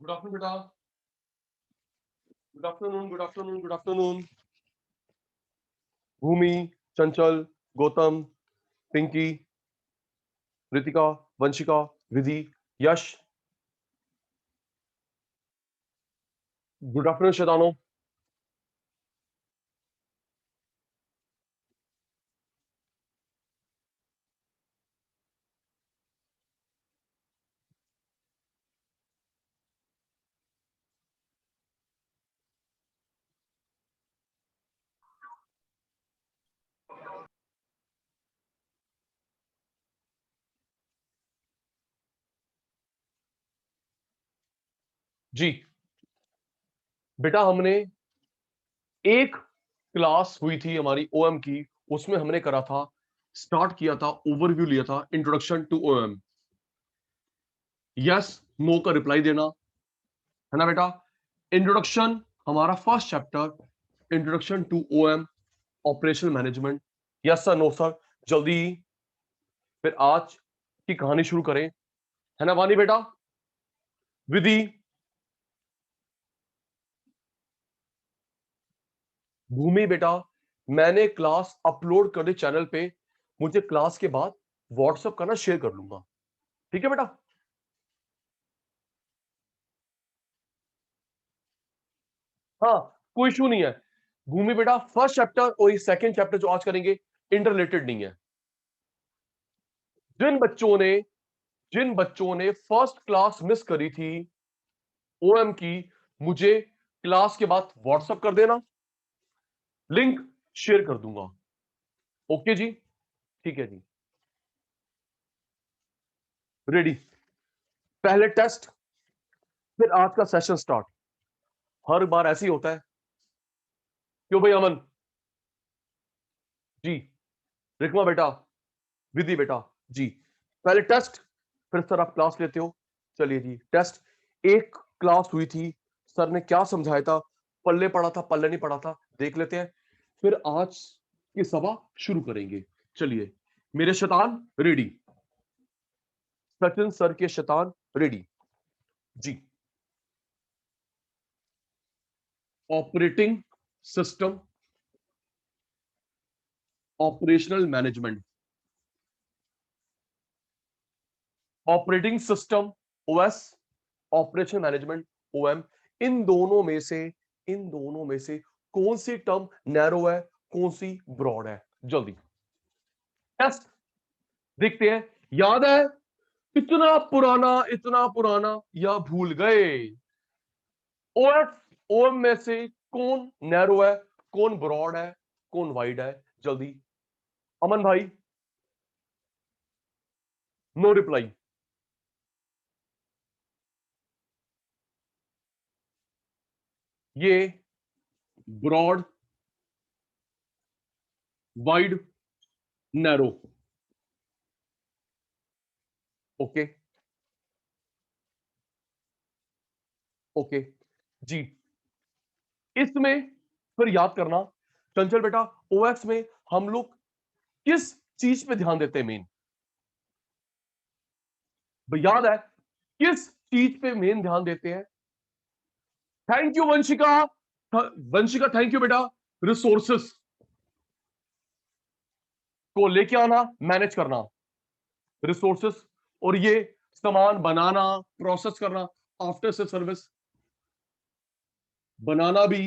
Good afternoon बेटा। Good afternoon, good afternoon, good afternoon. Bhoomi, Chanchal, Gautam, Pinky, Ritika, Vanshika, Vidhi, Yash. Good afternoon शैतानो। जी बेटा, हमने एक क्लास हुई थी हमारी ओएम की, उसमें हमने करा था, स्टार्ट किया था, ओवरव्यू लिया था, introduction to OM. Yes no का रिप्लाई देना है ना बेटा। इंट्रोडक्शन, हमारा first chapter, introduction to OM, operational management. Yes sir, no sir. जल्दी फिर आज की कहानी शुरू करें, है ना वानी बेटा। विधि, भूमि बेटा, मैंने क्लास अपलोड कर दी चैनल पे, मुझे क्लास के बाद व्हाट्सएप करना, शेयर कर लूंगा, ठीक है बेटा। हाँ, कोई इशू नहीं है। भूमि बेटा, फर्स्ट चैप्टर और सेकंड चैप्टर जो आज करेंगे इंटर रिलेटेड नहीं है। जिन बच्चों ने जिन बच्चों ने फर्स्ट क्लास मिस करी थी ओएम की, मुझे क्लास के बाद व्हाट्सएप कर देना, लिंक शेयर कर दूंगा। ओके जी, ठीक है जी। रेडी, पहले टेस्ट, फिर आज का सेशन स्टार्ट। हर बार ऐसे ही होता है, क्यों भाई अमन जी, रिकमा बेटा, विधि बेटा जी। पहले टेस्ट, फिर सर आप क्लास लेते हो। चलिए जी, टेस्ट। एक क्लास हुई थी, सर ने क्या समझाया था, पल्ले पढ़ा था, पल्ले नहीं पढ़ा था, देख लेते हैं, फिर आज की सभा शुरू करेंगे। चलिए, मेरे शैतान रेडी, सचिन सर के शैतान रेडी जी। Operating system, operational management. Operating system OS, operation management OM. इन दोनों में से इन दोनों में से कौन सी टर्म नैरो है, कौन सी ब्रॉड है? जल्दी टेस्ट देखते हैं। याद है, इतना पुराना, या भूल गए? ओएस ओएम में से कौन नैरो है, कौन ब्रॉड है, कौन वाइड है? जल्दी, अमन भाई, नो रिप्लाई। ये broad, wide, narrow. Okay, okay जी। इसमें फिर याद करना, चंचल बेटा, ओएक्स में हम लोग किस चीज पे ध्यान देते हैं मेन? याद है, किस चीज पे मेन ध्यान देते हैं? Thank you Vanshika, Vanshika thank you बेटा। रिसोर्सेस को लेके आना, मैनेज करना, रिसोर्सेस, और ये सामान बनाना, प्रोसेस करना, आफ्टर से सर्विस, बनाना भी,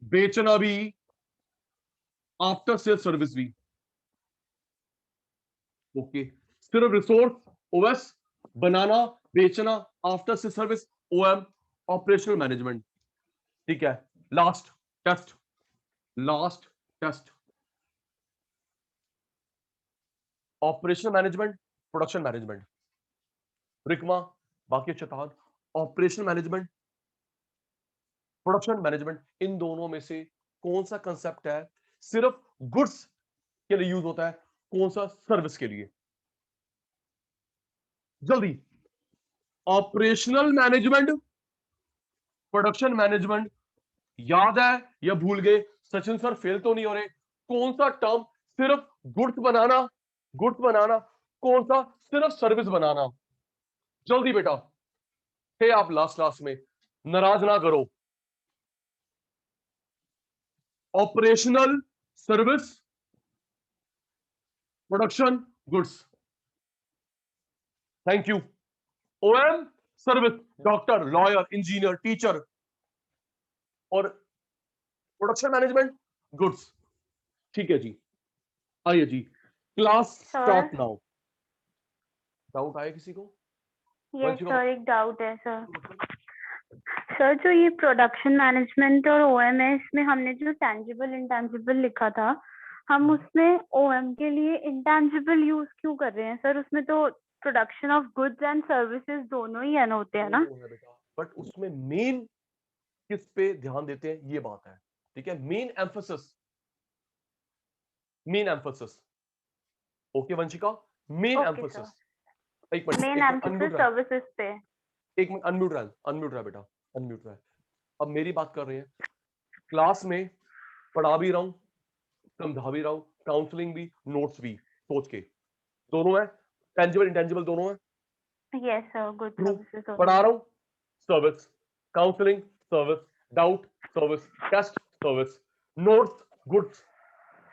बेचना भी, आफ्टर सेल सर्विस भी। ओके, सिर्फ रिसोर्स ओएस, बनाना, बेचना, after sale service OM, operational management, ठीक है। Last test, last test, operational management, production management. रिकमा, बाकी चौथान, ऑपरेशनल मैनेजमेंट, प्रोडक्शन मैनेजमेंट, इन दोनों में से कौन सा कंसेप्ट है सिर्फ गुड्स के लिए यूज होता है, कौन सा सर्विस के लिए? जल्दी, ऑपरेशनल मैनेजमेंट, प्रोडक्शन मैनेजमेंट, याद है या भूल गए? सचिन सर फेल तो नहीं हो रहे? कौन सा टर्म सिर्फ गुड्स बनाना, गुड्स बनाना, कौन सा सिर्फ सर्विस बनाना? जल्दी बेटा, थे आप लास्ट क्लास में, नाराज ना करो। Operational service, production goods, thank you. OM service, doctor, lawyer, engineer, teacher, और प्रोडक्शन मैनेजमेंट गुड्स। ठीक है जी, आइए जी, class sir. Start now. Doubt आया किसी को? यस सर, एक डाउट है सर। सर जो ये प्रोडक्शन मैनेजमेंट और ओएम है, इसमें हमने जो टैंजिबल इंटैंजिबल लिखा था, हम उसमें ओएम के लिए इंटैंजिबल यूज क्यों कर रहे हैं सर? उसमें तो production of goods and services दोनों ही एन होते हैं ना। बेटा, बट उसमें मेन किस पे ध्यान देते हैं ये बात है, ठीक है। Main emphasis, main emphasis, okay Vanshika, main okay sir, emphasis. एक मिनट, मेन एक मिनट एम्फोसिस अनम्यूट रहा, सर्विसेज पे। एक मिनट अनम्यूट रहा, अनम्यूट रहा बेटा, अनम्यूट रहा। अब मेरी बात कर रहे हैं, क्लास में पढ़ा भी रहा हूं, समझा भी रहा हूं, काउंसलिंग भी, नोट्स भी, सोच के दोनों है, टेंजिबल इंटेंजिबल दोनों है। Yes sir, good true, services दोनों पढ़ा है। रहा हूं, service, counselling service, doubt service, test service, notes goods,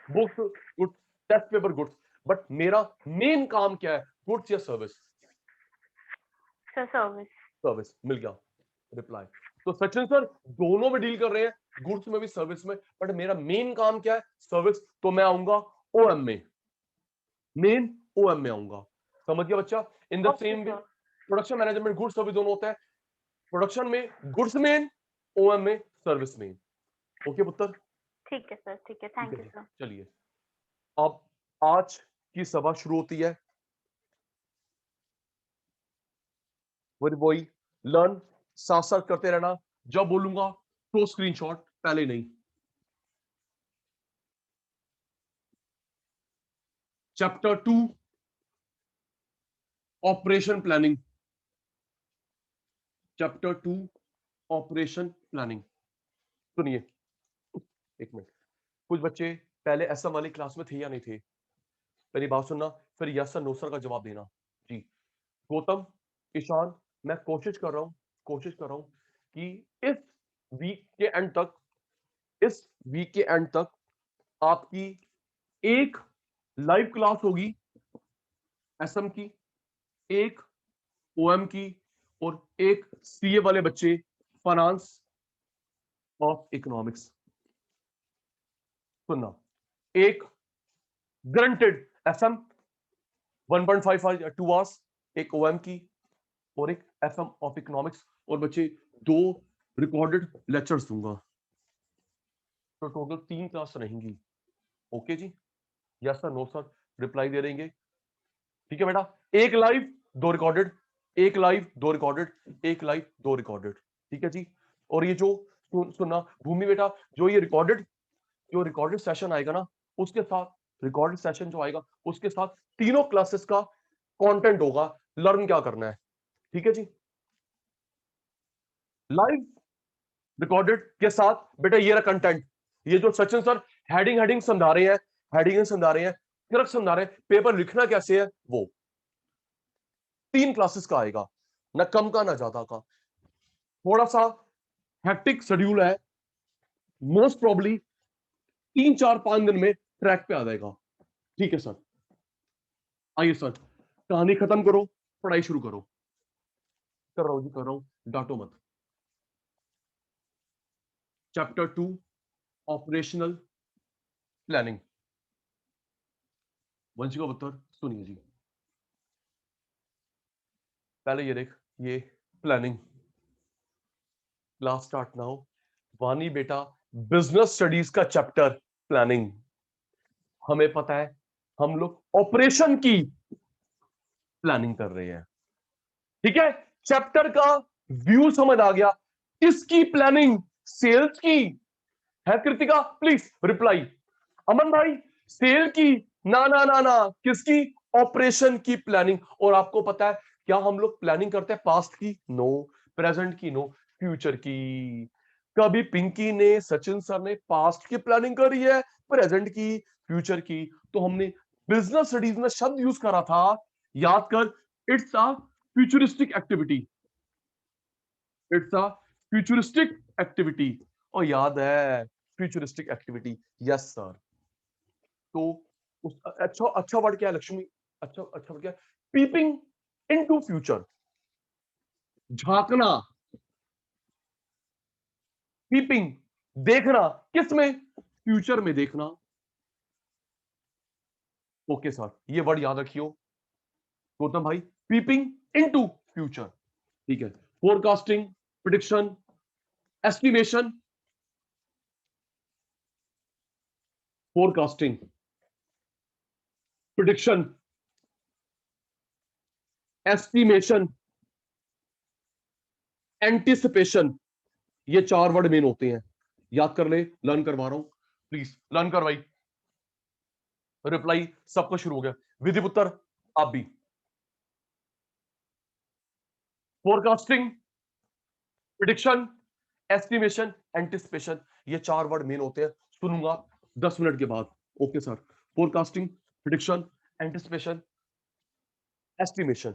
books goods, test paper goods. But मेरा मेन काम क्या है, गुड्स या सर्विस? Sir service. सर्विस, मिल गया रिप्लाई। तो सचिन सर दोनों में डील कर रहे हैं, गुड्स में भी सर्विस में, बट मेरा मेन काम क्या है, सर्विस। तो मैं आऊंगा ओएम में, मेन ओएम में आऊंगा। समझ गया बच्चा? In the okay same way sir. Production management goods service दोनों होता है, प्रोडक्शन में गुड्स मेन, ओएम में सर्विस मेन। ओके पुत्र? ठीक है सर, ठीक है, ठीक है थैंक यू जी, सर। चलिए अब आज की सभा शुरू होती है। वही लर्न, साथ साथ करते रहना, जब बोलूंगा तो स्क्रीनशॉट, पहले नहीं। Chapter 2 operation planning, chapter 2 operation planning. सुनिए एक मिनट, कुछ बच्चे पहले एसएम वाली क्लास में थे या नहीं थे? मेरी बात सुनना, फिर यस सर नो सर का जवाब देना जी। गौतम, ईशान, मैं कोशिश कर रहा हूं कि इस वीक के एंड तक, इस वीक के एंड तक आपकी एक लाइव क्लास होगी एसएम की, एक ओएम की, और एक सीए वाले बच्चे फाइनेंस ऑफ इकोनॉमिक्स। सुनना, एक ग्रंटेड एफएम 1.5 2 आवर्स, एक ओएम की और एक एफएम ऑफ इकोनॉमिक्स, और बच्चे 2 रिकॉर्डेड लेक्चर्स दूंगा, तो टोटल 3 क्लास रहेंगी। ओके जी, yes sir no sir reply दे देंगे। ठीक है बेटा, एक लाइव 2 रिकॉर्डेड, एक लाइव 2 रिकॉर्डेड, एक लाइव 2 रिकॉर्डेड। ठीक है जी। और ये जो सुनना भूमि बेटा, जो रिकॉर्डेड सेशन आएगा ना, उसके साथ रिकॉर्डेड सेशन जो आएगा उसके साथ तीनों क्लासेस का कंटेंट होगा, लर्न क्या करना है। ठीक है जी, लाइव रिकॉर्डेड के साथ बेटा ये रहा कंटेंट। ये जो सचिन सर हेडिंग हेडिंग समझा रहे हैं, हेडिंग समझा रहे हैं, क्रक्स समझा रहे हैं, पेपर लिखना कैसे है, वो 3 क्लासेस का आएगा, ना कम का ना ज्यादा का। थोड़ा सा हेक्टिक शेड्यूल है, मोस्ट प्रॉब्ली 3 4 5 दिन में ट्रैक पे आ जाएगा। ठीक है सर, आइए सर, कहानी खत्म करो, पढ़ाई शुरू करो। कर रहा हूं जी, कर रहा हूं, डांटो मत। Chapter 2 operational planning. वंशिका उत्तर सुनिए जी। पहले ये देख, ये प्लानिंग, क्लास स्टार्ट नाउ। वानी बेटा, बिजनेस स्टडीज का चैप्टर प्लानिंग। हमें पता है हम लोग ऑपरेशन की प्लानिंग कर रहे हैं। ठीक है, चैप्टर का व्यू समझ आ गया। किसकी प्लानिंग? सेल्स की है कृतिका, प्लीज रिप्लाई। अमन भाई, सेल की? ना ना ना ना, किसकी? ऑपरेशन की प्लानिंग। और आपको पता है क्या हम लोग प्लानिंग करते हैं पास्ट की? नो। प्रेजेंट की? नो। फ्यूचर की। कभी पिंकी ने, सचिन सर ने पास्ट की प्लानिंग करी है, प्रेजेंट की, फ्यूचर की? तो हमने बिजनेस स्टडीज में शब्द यूज करा था, याद कर, it's a futuristic activity. It's a futuristic activity. और याद है फ्यूचरिस्टिक एक्टिविटी, यस सर। तो उस अच्छा अच्छा वर्ड क्या है लक्ष्मी? अच्छा अच्छा वर्ड क्या है? पीपिंग इनटू फ्यूचर, झांकना। पीपिंग, देखना, किस में? फ्यूचर में देखना। ओके सर, ये वर्ड याद रखियो गौतम भाई, पीपिंग इनटू फ्यूचर। ठीक है, forecasting, prediction, estimation. Forecasting, prediction, estimation, anticipation, ये 4 वर्ड मेन होते हैं। याद कर ले, लर्न करवा रहा हूं, प्लीज लर्न कर भाई। रिप्लाई सबका शुरू हो गया, विधि पुत्र आप भी। फोरकास्टिंग, प्रिडिक्शन, एस्टिमेशन, एंटिसिपेशन, ये 4 वर्ड मेन होते हैं। सुनूंगा 10 मिनट के बाद। Okay sir, forecasting, prediction, anticipation, estimation,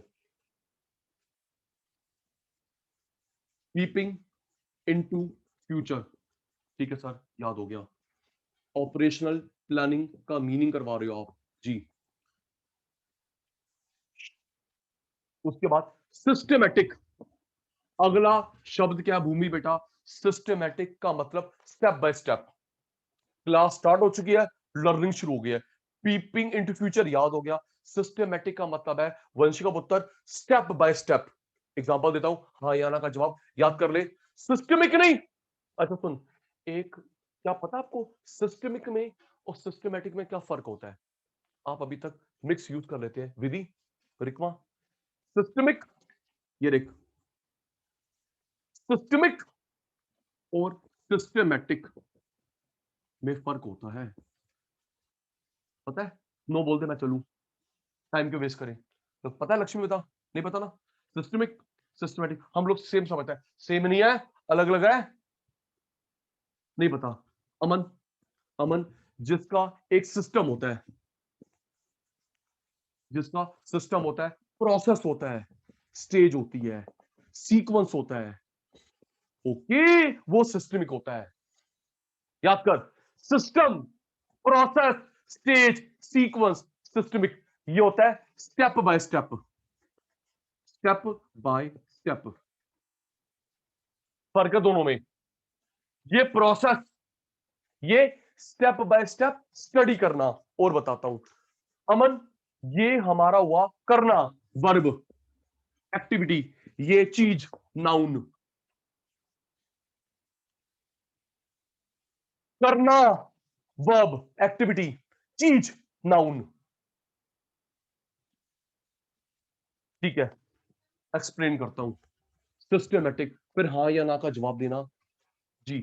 keeping into future. ठीक है सर, याद हो गया। ऑपरेशनल प्लानिंग का मीनिंग करवा रहे हो आप जी। उसके बाद सिस्टमैटिक, अगला शब्द क्या है भूमि बेटा? सिस्टमैटिक का मतलब step by step. Class start हो चुकी है, लर्निंग शुरू हो गई है। पीपिंग इनटू फ्यूचर याद हो गया। सिस्टमैटिक का मतलब है वंशिका पुत्र स्टेप बाय स्टेप। एग्जांपल देता हूं, हाँ या ना का जवाब याद कर ले। सिस्टमिक नहीं, अच्छा सुन, एक क्या पता आपको सिस्टमिक में और सिस्टमैटिक में क्या फर्क होता है? आप अभी तक मिक्स यूज कर लेते हैं। विधि, रिकमा, सिस्टमिक, ये देख, सिस्टमिक और सिस्टमैटिक में फर्क होता है, पता है? नो बोल दे, मैं चलूं, टाइम क्यों वेस्ट करें? तो पता है लक्ष्मी, बता, नहीं पता ना? सिस्टमिक, सिस्टमैटिक हम लोग सेम समझते हैं, सेम नहीं है, अलग अलग है, नहीं पता। अमन, अमन, जिसका एक सिस्टम होता है, जिसका सिस्टम होता है, प्रोसेस होता है, स्टेज होती है, सीक्वेंस होता है, ओके, वो सिस्टमिक होता है। याद कर, system, process, stage, sequence, systemic, ये होता है step by step, step by step. फर्क है दोनों में। ये प्रोसेस, ये स्टेप बाय स्टेप स्टडी करना। और बताता हूं अमन, ये हमारा हुआ करना, वर्ब, एक्टिविटी, ये चीज, नाउन। करना वर्ब, एक्टिविटी, चीज, नाउन। ठीक है, एक्सप्लेन करता हूं। सिस्टमेटिक, फिर हाँ या ना का जवाब देना जी।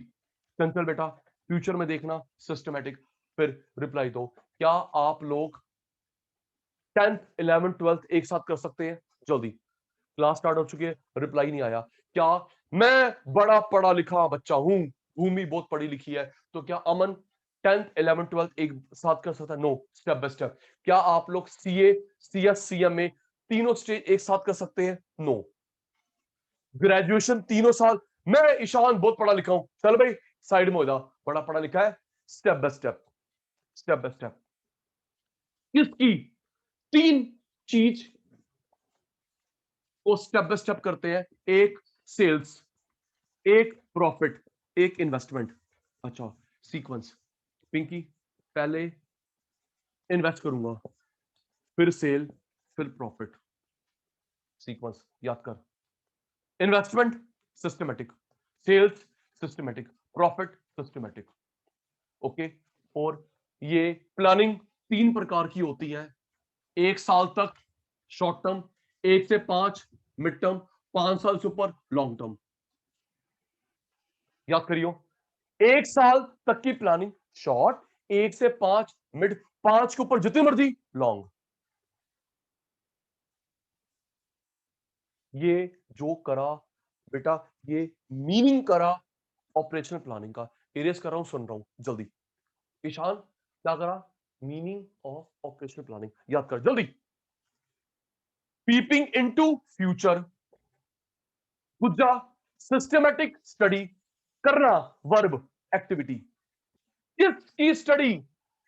चंचल बेटा, फ्यूचर में देखना, सिस्टमेटिक, फिर रिप्लाई दो। क्या आप लोग 10th 11th 12th एक साथ कर सकते हैं? जल्दी, क्लास स्टार्ट हो चुकी है, रिप्लाई नहीं आया। क्या मैं बड़ा पढ़ा लिखा बच्चा हूं? भूमि बहुत पढ़ी लिखी है, तो क्या अमन 10th 11th 12th एक साथ कर सकता है? No, step by step. क्या आप लोग सीए, सीएस, सीएम में तीनों स्टेज एक साथ कर सकते हैं? नो। ग्रेजुएशन तीनों साल, मैं ईशान बहुत पढ़ा लिखा हूं, चल भाई साइड में हो जा, बड़ा पढ़ा लिखा है, step by step, step by step. किसकी? 3 चीज को स्टेप बाय स्टेप करते हैं, एक सेल्स, एक प्रॉफिट, एक इन्वेस्टमेंट। अच्छा, सीक्वेंस, पिंकी, पहले इन्वेस्ट करूंगा, फिर सेल, फिर प्रॉफिट, सीक्वेंस याद कर। Investment systematic, sales systematic, profit systematic, okay. और ये प्लानिंग 3 प्रकार की होती है, 1 साल तक शॉर्ट टर्म, 1 से 5 मिड टर्म, 5 साल से ऊपर लॉन्ग टर्म। याद करियो, 1 साल तक की प्लानिंग शॉर्ट, 1 से 5 मिड, 5 के ऊपर जितनी मर्जी लॉन्ग। ये जो करा बेटा, ये मीनिंग करा ऑपरेशनल प्लानिंग का। इरेज कर रहा हूं, सुन रहा हूं जल्दी। ईशान क्या करा? मीनिंग ऑफ ऑपरेशनल प्लानिंग याद कर जल्दी। पीपिंग इनटू फ्यूचर, गुज्जा सिस्टमैटिक स्टडी करना, वर्ब एक्टिविटी। किसकी स्टडी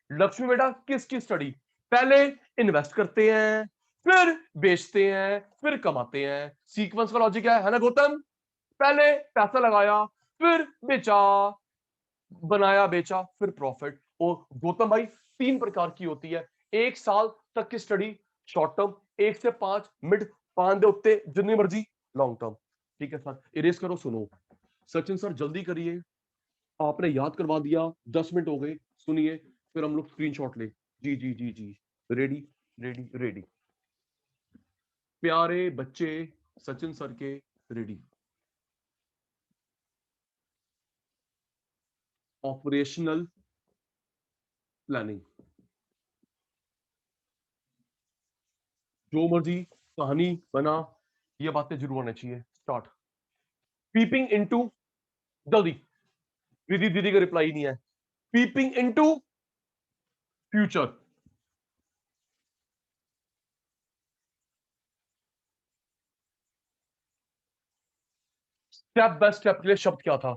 लक्ष्मी बेटा, किसकी स्टडी? पहले इन्वेस्ट करते हैं, फिर बेचते हैं, फिर कमाते हैं। सीक्वेंस का लॉजिक है ना गौतम? पहले पैसा लगाया, फिर बेचा, बनाया, बेचा, फिर प्रॉफिट। और गौतम भाई 3 प्रकार की होती है। 1 साल तक की स्टडी शॉर्ट टर्म, 1 से 5 मिड, 5 दे उत्ते जितनी मर्जी लॉन्ग टर्म। ठीक है सर, इरेज करो। सुनो सचिन सर जल्दी करिए, आपने याद करवा दिया, 10 मिनट हो गए। सुनिए, फिर हम लोग स्क्रीनशॉट ले। जी जी जी जी, रेडी रेडी रेडी। प्यारे बच्चे सचिन सर के रेडी। ऑपरेशनल प्लानिंग, जो मर्जी कहानी बना, ये बातें जरूर होनी चाहिए। स्टार्ट। पीपिंग इनटू, जल्दी। दीदी दीदी का रिप्लाई नहीं है। Peeping into future. Step by step के लिए शब्द क्या था?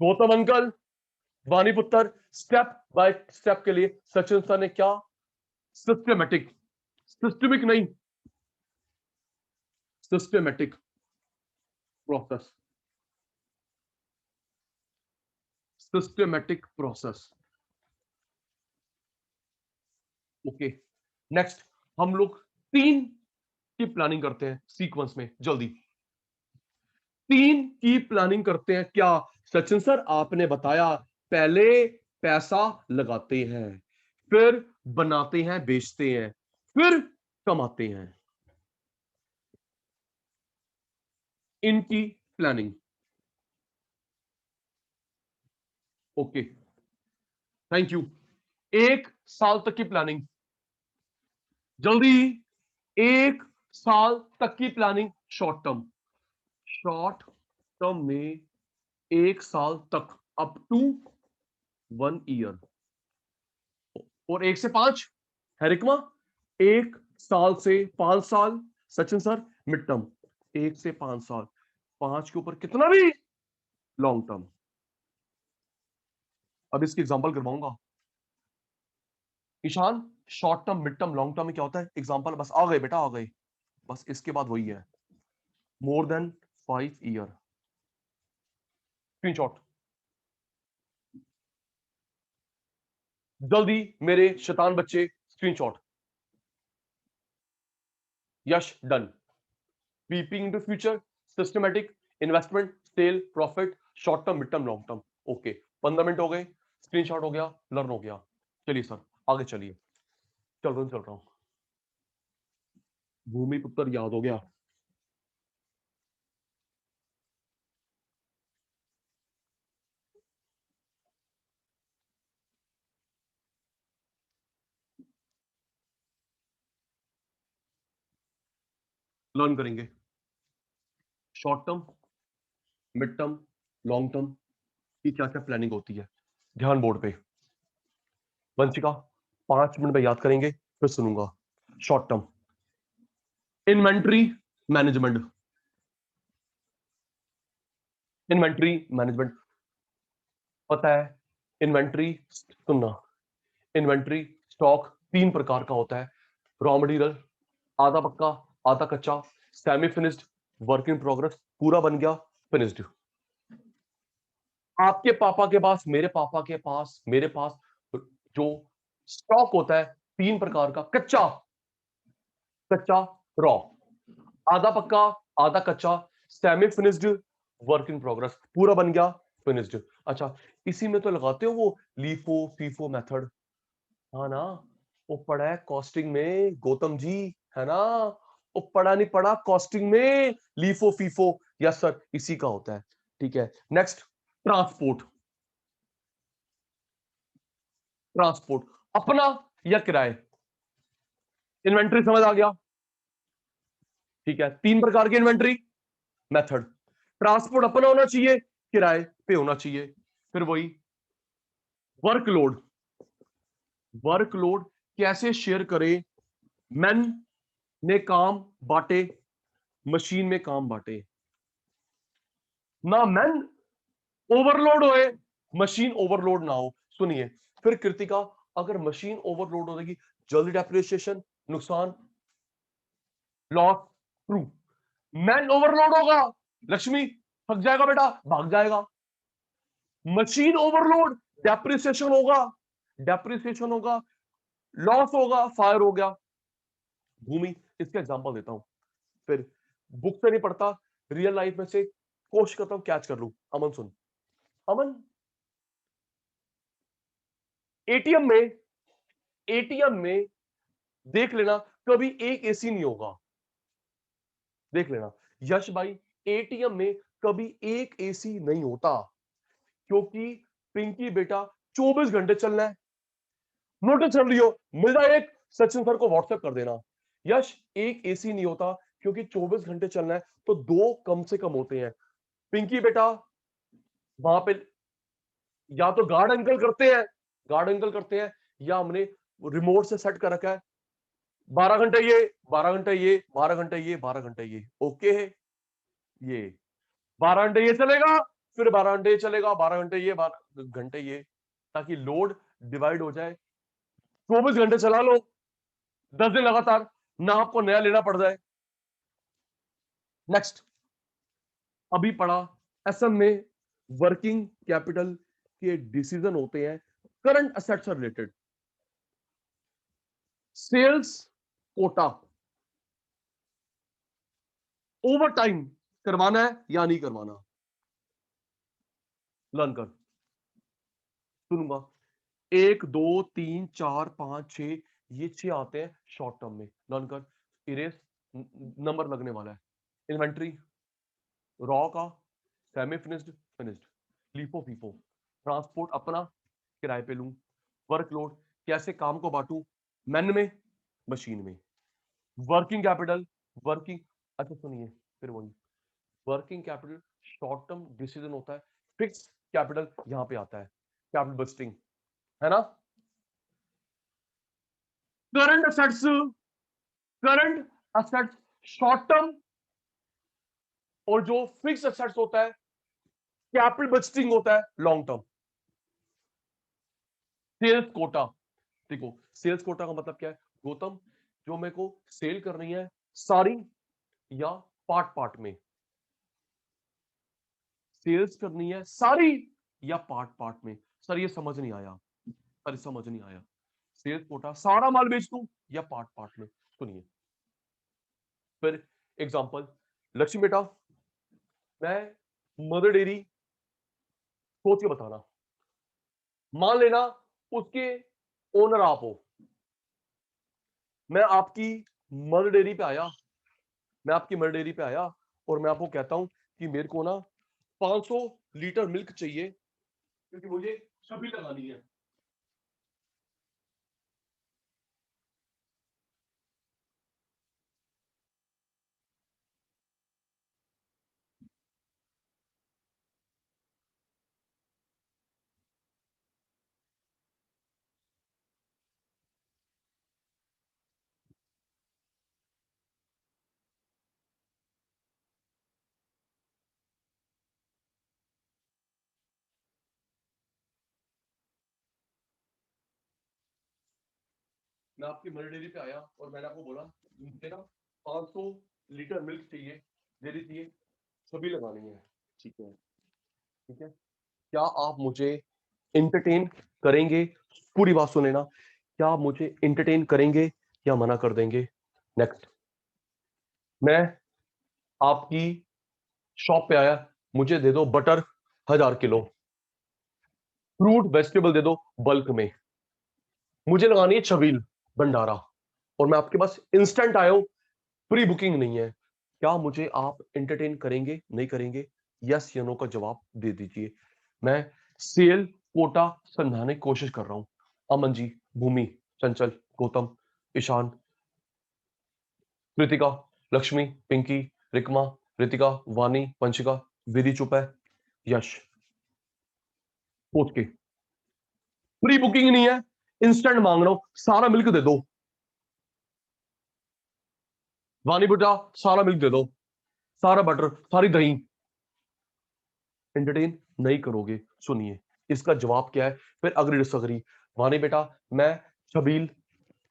गौतम अंकल, वाणी पुत्र, स्टेप बाय स्टेप के लिए सचिन सर ने क्या? सिस्टमेटिक, सिस्टमिक नहीं, systematic process, systematic process. Okay, next हम लोग 3 की प्लानिंग करते हैं सीक्वेंस में, जल्दी। 3 की प्लानिंग करते हैं। क्या सचिन सर आपने बताया? पहले पैसा लगाते हैं, फिर बनाते हैं, बेचते हैं, फिर कमाते हैं। इनकी प्लानिंग। Okay, thank you. 1 साल तक की प्लानिंग, जल्दी। 1 साल तक की planning short term, short term में 1 साल तक, अप टू 1 ईयर। और 1 से 5 है रिकमा, 1 साल से 5 साल सचिन सर मिड टर्म, 1 से 5 साल, 5 के ऊपर कितना भी लॉन्ग टर्म। अब इसकी एग्जांपल करवाऊंगा। Ishan, short term, mid term, long term में क्या होता है? एग्जांपल बस आ गए बेटा, आ गए। बस इसके बाद वही है, मोर देन 5 ईयर। स्क्रीनशॉट जल्दी मेरे शैतान बच्चे, screenshot. Yash, done. Peeping into future, systematic, investment, sale, profit, short term, mid term, long term. Okay, 15 minute हो गए, स्क्रीनशॉट हो गया, लर्न हो गया। चलिए सर आगे चलिए, चल रहा हूं। भूमि पुत्र याद हो गया। लर्न करेंगे short term, mid term, long term की क्या क्या प्लानिंग होती है। ध्यान बोर्ड पे। वंशिका 5 मिनट में याद करेंगे, फिर सुनूंगा। Short term, inventory management, inventory management पता है? इन्वेंट्री, सुनना, इन्वेंट्री स्टॉक 3 प्रकार का होता है। रॉ मटेरियल, आधा पक्का, आधा कच्चा, semi finished, work in progress, पूरा बन गया, फिनिश्ड। आपके पापा के पास, मेरे पापा के पास, मेरे पास जो स्टॉक होता है 3 प्रकार का। कच्चा, कच्चा रॉ, आधा पक्का, आधा कच्चा, semi finished, work in progress, पूरा बन गया, फिनिश्ड। अच्छा, इसी में तो लगाते हो वो लीफो फीफो मेथड, हाँ ना? वो पढ़ा है कॉस्टिंग में गौतम जी, है ना? वो पढ़ा नहीं पढ़ा कॉस्टिंग में, लीफो फीफो। यस सर, इसी का होता है। ठीक है, नेक्स्ट, ट्रांसपोर्ट। ट्रांसपोर्ट अपना या किराए, इन्वेंट्री समझ आ गया? ठीक है, 3 प्रकार की इन्वेंट्री मेथड। ट्रांसपोर्ट अपना होना चाहिए, किराए पे होना चाहिए। फिर वही वर्कलोड, वर्कलोड कैसे शेयर करें? मैन ने काम बांटे, मशीन में काम बांटे। ना मैन ओवरलोड होए, मशीन ओवरलोड ना हो। सुनिए फिर कृतिका, अगर मशीन ओवरलोड हो जाएगी, जल्दी डेप्रिसिएशन, नुकसान, लॉस, ट्रू। मैन ओवरलोड होगा, लक्ष्मी थक जाएगा बेटा, भाग जाएगा। मशीन ओवरलोड, डेप्रिसिएशन होगा, डेप्रिसिएशन होगा, लॉस होगा, फायर हो गया। भूमि, इसका एग्जांपल देता हूं, फिर बुक से नहीं पढ़ता, रियल लाइफ में से कोशिश करता हूं कैच कर लूं। अमन सुन, अमन, एटीएम में, एटीएम में देख लेना कभी एक एसी नहीं होगा, देख लेना। यश भाई, एटीएम में कभी एक एसी नहीं होता, क्योंकि पिंकी बेटा 24 घंटे चलना है। नोटिस कर लियो, मिल जाए एक, सचिन सर को व्हाट्सएप कर देना। यश, एक एसी नहीं होता क्योंकि 24 घंटे चलना है, तो दो कम से कम होते हैं। पिंकी बेटा, वहां पे या तो गार्ड अंकल करते हैं, गार्ड अंकल करते हैं, या हमने रिमोट से सेट कर रखा है 12 घंटे ये, 12 घंटे ये, 12 घंटे ये, 12 घंटे ये। ओके है, ये 12 घंटे ये चलेगा, फिर 12 घंटे ये चलेगा, 12 घंटे ये, 12 घंटे ये, ताकि लोड डिवाइड हो जाए। 24 घंटे चला लो, 10 दिन लगातार, ना आपको नया लेना पड़ जाए। नेक्स्ट, अभी पढ़ा एसएम में वर्किंग कैपिटल के डिसीजन होते हैं करंट असेट्स से related. Sales quota over time करवाना है या नहीं करवाना, लर्न कर। सुनूंगा, 1 2 3 4 5 6, ये 6 आते हैं शॉर्ट टर्म में, लर्न कर। इरेस, नंबर लगने वाला है। इन्वेंट्री, रॉ का, semi finished, finished, LIFO FIFO, transport अपना, किराए पे लूं, वर्कलोड, कैसे काम को बांटू, मैन में, मशीन में, वर्किंग कैपिटल, वर्किंग, अच्छा सुनिए, फिर वही working capital short term decision होता है, फिक्स कैपिटल यहां पे आता है, कैपिटल बस्टिंग, है ना। Current assets, current assets short term, और जो फिक्स असेट्स होता है कैपिटल बस्टिंग होता है लॉन्ग टर्म। सेल्स कोटा, देखो सेल्स कोटा का मतलब क्या है गौतम, जो मेरे को सेल करनी है सारी या पार्ट पार्ट में, सेल्स करनी है सारी या पार्ट पार्ट में। सर ये समझ नहीं आया, सर समझ नहीं आया, सेल्स कोटा सारा माल बेच दूं या पार्ट पार्ट में। सुनिए फिर एग्जांपल, लक्ष्मी बेटा, मैं मदर डेयरी, सोच के बताना, मान लेना उसके ओनर आप हो, मैं आपकी मदर डेयरी पे आया, मैं आपकी मदर डेयरी पे आया और मैं आपको कहता हूं कि मेरे को ना 500 लीटर मिल्क चाहिए, क्योंकि मुझे छबी लगानी है। मैं आपकी मदर डेयरी पे आया और मैंने आपको बोला मुझे ना 500 लीटर मिल्क चाहिए, दे दीजिए, छबी लगानी है। ठीक है, ठीक है, क्या आप मुझे इंटरटेन करेंगे, पूरी बात सुन लेना, क्या आप मुझे इंटरटेन करेंगे या मना कर देंगे। नेक्स्ट, मैं आपकी शॉप पे आया, मुझे दे दो बटर 1000 किलो, फ्रूट वेजिटेबल दे दो बल्क में, मुझे लगानी है छबील भंडारा, और मैं आपके पास इंस्टेंट आया हूं, प्री बुकिंग नहीं है, क्या मुझे आप एंटरटेन करेंगे नहीं करेंगे, यस या नो का जवाब दे दीजिए। मैं सेल कोटा समझाने की कोशिश कर रहा हूं। अमन जी, भूमि, चंचल, गौतम, ईशान, कृतिका, लक्ष्मी, पिंकी, रिकमा, रितिका, वानी, पंचिका, विधि चुप है, यश, सोच के, प्री बुकिंग नहीं है, इंस्टेंट मांग रहा हूं, सारा मिल्क दे दो, वानी बेटा सारा मिल्क दे दो, सारा बटर, सारी दही, एंटरटेन नहीं करोगे। सुनिए इसका जवाब क्या है, फिर अग्री डिसअग्री। वानी बेटा मैं छबील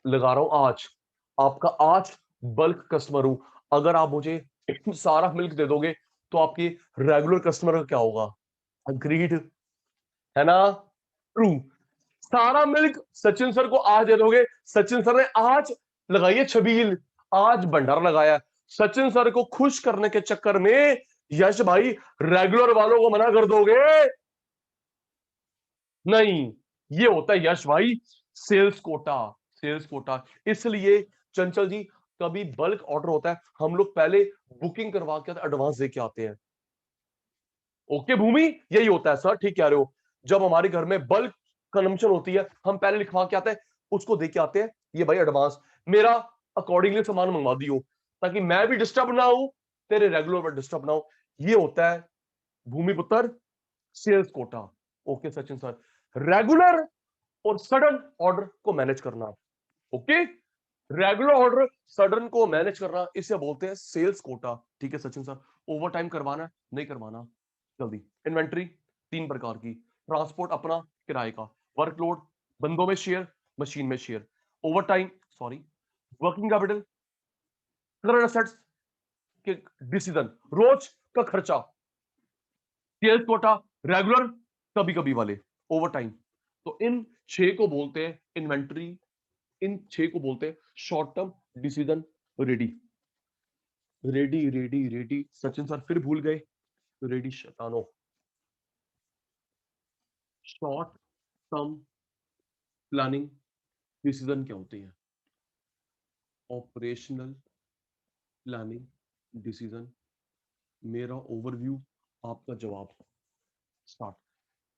लगा रहा हूं आज, आपका आज बल्क कस्टमर हूं, अगर आप मुझे सारा मिल्क दे दोगे तो आपकी रेगुलर कस्टमर का क्या होगा? अग्रीड है ना? ट्रू। सारा मिल्क सचिन सर को आज दे दोगे, सचिन सर ने आज लगाई है छबील, आज भंडारा लगाया, सचिन सर को खुश करने के चक्कर में यश भाई रेगुलर वालों को मना कर दोगे? नहीं, ये होता है यश भाई सेल्स कोटा, सेल्स कोटा। इसलिए चंचल जी कभी बल्क ऑर्डर होता है हम लोग पहले बुकिंग करवा के एडवांस दे के आते हैं। ओके भूमि, यही होता है सर, ठीक कह रहे हो। जब हमारे घर में बल्क कंजम्पशन होती है हम पहले लिखवा के आते हैं, उसको दे के आते हैं, ये भाई एडवांस मेरा अकॉर्डिंगली सामान मंगवा दियो, ताकि मैं भी डिस्टर्ब ना हूं, तेरे रेगुलर पर डिस्टर्ब ना हो। ये होता है भूमि पुत्र sales quota. Okay Sachin sir, regular और सडन ऑर्डर को मैनेज करना। ओके, रेगुलर ऑर्डर सडन को मैनेज करना, इसे बोलते हैं सेल्स कोटा। ठीक है सचिन सर, ओवर टाइम करवाना नहीं करवाना जल्दी। इन्वेंट्री तीन प्रकार की, ट्रांसपोर्ट अपना किराए का, वर्कलोड बंदों में शेयर मशीन में share, over time sorry working capital, current assets के डिसीजन, रोज का खर्चा, सेल्स कोटा, रेगुलर कभी कभी वाले, ओवर टाइम। तो इन छह को बोलते हैं इन्वेंट्री, इन छह को बोलते हैं short term decision ready. Ready ready ready Sachin sir फिर भूल गए, रेडी शैतानो। शॉर्ट टर्म प्लानिंग डिसीजन क्या होती है? ऑपरेशनल प्लानिंग डिसीजन, मेरा ओवरव्यू आपका जवाब। स्टार्ट।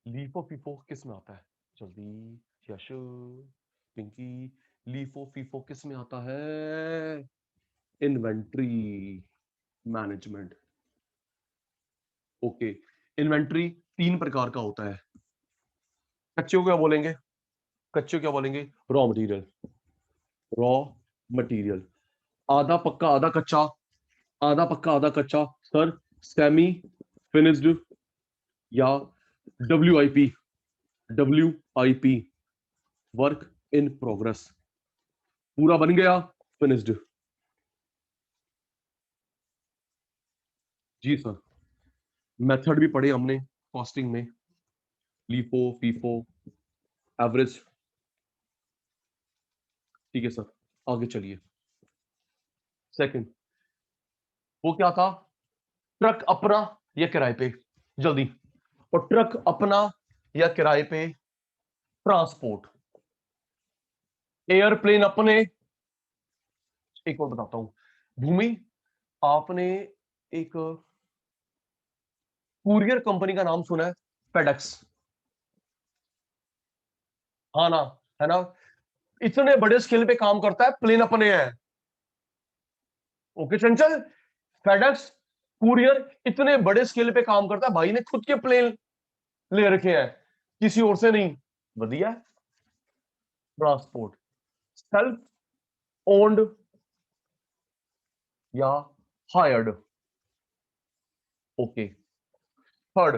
लीफो फीफो किस में आता है? जल्दी यश पिंकी, लीफो फीफो किस में आता है? Inventory management. ओके, इन्वेंट्री तीन प्रकार का होता है। कच्चे को क्या बोलेंगे? कच्चे को क्या बोलेंगे? Raw material, raw material. आधा पक्का आधा कच्चा, आधा पक्का आधा कच्चा सर सेमी फिनिश्ड या WIP, WIP work in progress. पूरा बन गया फिनिश्ड। जी सर, मेथड भी पढ़े हमने कॉस्टिंग में, लीफो फीफो एवरेज। ठीक है सर, आगे चलिए। सेकंड, वो क्या था? ट्रक अपना या किराए पे? जल्दी। और ट्रक अपना या किराए पे? ट्रांसपोर्ट। एयरप्लेन अपने। एक और बताता हूं भूमि, आपने एक कुरियर कंपनी का नाम सुना है? फेडेक्स। हाँ ना, है ना? इतने बड़े स्केल पे काम करता है, प्लेन अपने हैं। ओके चंचल, फेडेक्स कुरियर इतने बड़े स्केल पे काम करता है, भाई ने खुद के प्लेन ले रखे हैं, किसी और से नहीं। बढ़िया। ट्रांसपोर्ट सेल्फ ओन्ड या हायर्ड। ओके। थर्ड,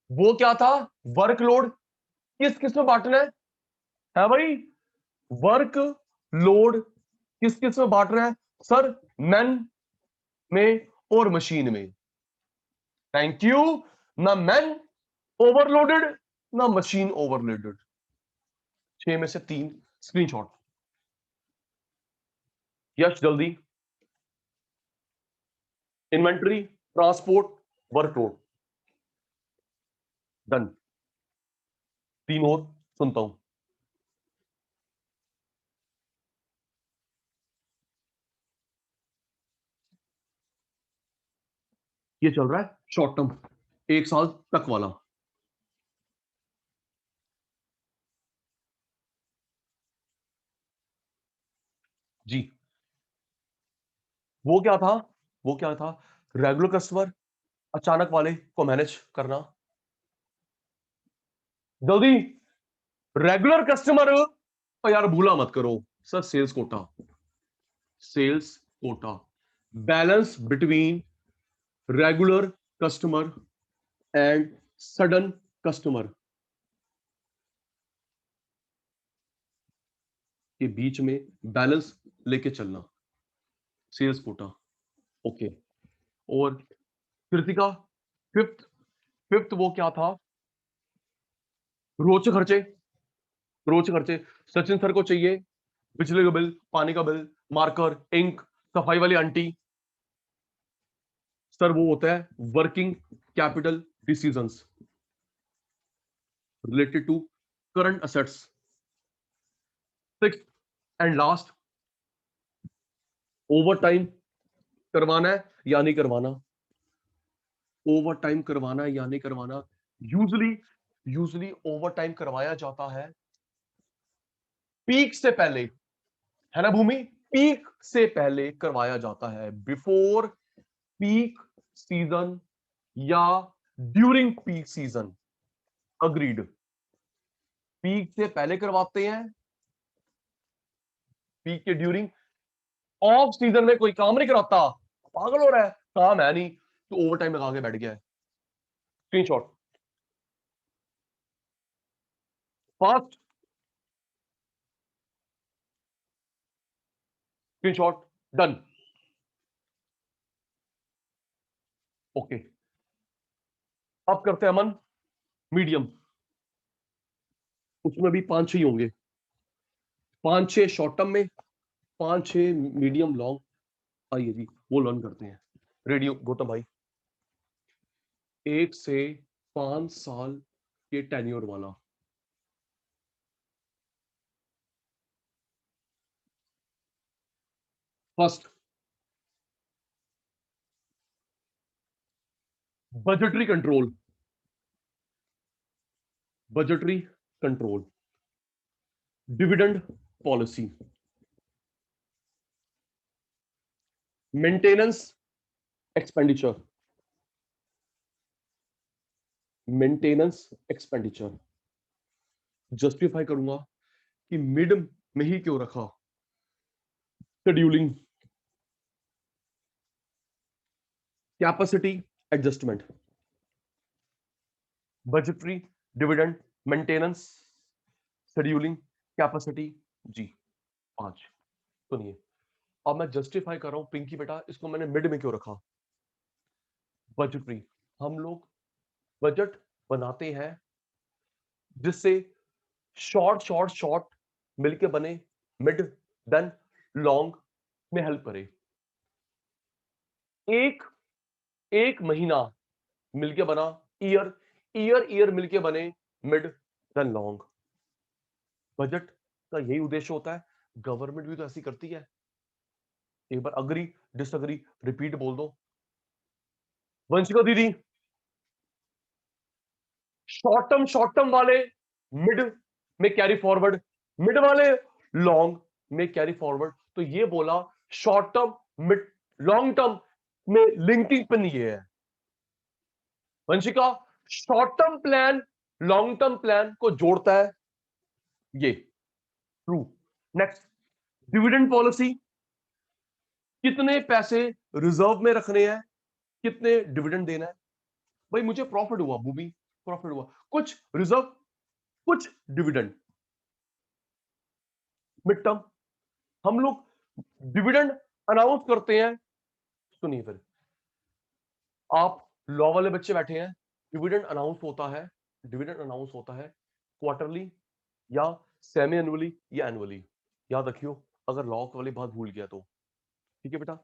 वो क्या था? वर्कलोड किस किस में बांटना है भाई? वर्क लोड किस किस में बांट रहे हैं सर? मैन में और मशीन में। Thank you. ना मैन ओवरलोडेड ना मशीन ओवरलोडेड। 6 में से 3 स्क्रीनशॉट। यश जल्दी। Inventory, transport, workload. डन। 3 और सुनता हूं। ये चल रहा है शॉर्ट टर्म, 1 साल तक वाला। जी, वो क्या था? वो क्या था? रेगुलर कस्टमर, अचानक वाले को मैनेज करना। जल्दी। रेगुलर कस्टमर, यार भूला मत करो sir, sales quota, sales quota, balance between regular customer and sudden customer के बीच में बैलेंस लेके चलना, सेल्स कोटा। ओके, और कृतिका फिफ्थ, फिफ्थ वो क्या था? रोज खर्चे, रोज खर्चे। सचिन सर को चाहिए बिजली का बिल, पानी का बिल, मार्कर, इंक, सफाई वाली आंटी। सर वो होता है working capital decisions related to current assets. Six and last, over time करवाना है या नहीं करवाना, ओवर टाइम करवाना है या नहीं करवाना। यूजली यूजली ओवर टाइम करवाया जाता है पीक से पहले, है ना भूमि? पीक से पहले करवाया जाता है, बिफोर पीक सीजन या during peak season. Agreed, peak से पहले करवाते हैं, पीक के ड्यूरिंग। ऑफ सीजन में कोई काम नहीं कराता, पागल हो रहा है, काम है नहीं तो ओवर टाइम लगा के बैठ गया है। Screenshot fast, screenshot done. Okay, अब करते हैं अमन मीडियम। उसमें भी 5-6 ही होंगे, 5-6 शॉर्ट टर्म में, 5-6 मीडियम लॉन्ग। आइए जी वो लर्न करते हैं। रेडियो गौतम भाई, 1 से 5 साल के टेन्योर वाला। First, budgetary control, budgetary control, dividend policy, maintenance expenditure, maintenance expenditure. Justify करूंगा कि मिड में ही क्यों रखा, scheduling, capacity adjustment, budgetary, dividend, maintenance, scheduling, capacity. जी 5। सुनिए, अब मैं जस्टिफाई कर रहा हूं पिंकी बेटा, इसको मैंने मिड में क्यों रखा। बजटरी, हम लोग बजट बनाते हैं जिससे शॉर्ट शॉर्ट शॉर्ट मिलके बने, मिड देन लॉन्ग में हेल्प करे। एक एक महीना मिलके बना ईयर, ईयर ईयर मिलके बने मिड देन लॉन्ग। बजट का यही उद्देश्य होता है, गवर्नमेंट भी तो ऐसी करती है। एक बार अग्री डिसअग्री रिपीट बोल दो। वंशिका दीदी, शॉर्ट टर्म वाले मिड में कैरी फॉरवर्ड, मिड वाले लॉन्ग में कैरी फॉरवर्ड। तो ये बोला short term mid long term में लिंकिंग पिन ये है। Vanshika, short term plan long term plan को जोड़ता है ये, ट्रू। नेक्स्ट, डिविडेंड पॉलिसी, कितने पैसे रिजर्व में रखने हैं, कितने डिविडेंड देना है। भाई मुझे प्रॉफिट हुआ भूमि, प्रॉफिट हुआ, कुछ रिजर्व कुछ डिविडेंड। मिड टर्म, हम लोग डिविडेंड अनाउंस करते हैं। सुनिए फिर, आप लॉ वाले बच्चे बैठे हैं, डिविडेंड अनाउंस होता है, डिविडेंड अनाउंस होता है क्वार्टरली या सेमी एनुअली या एनुअली। याद रखियो, अगर लॉ वाली बात भूल गया तो। ठीक है बेटा,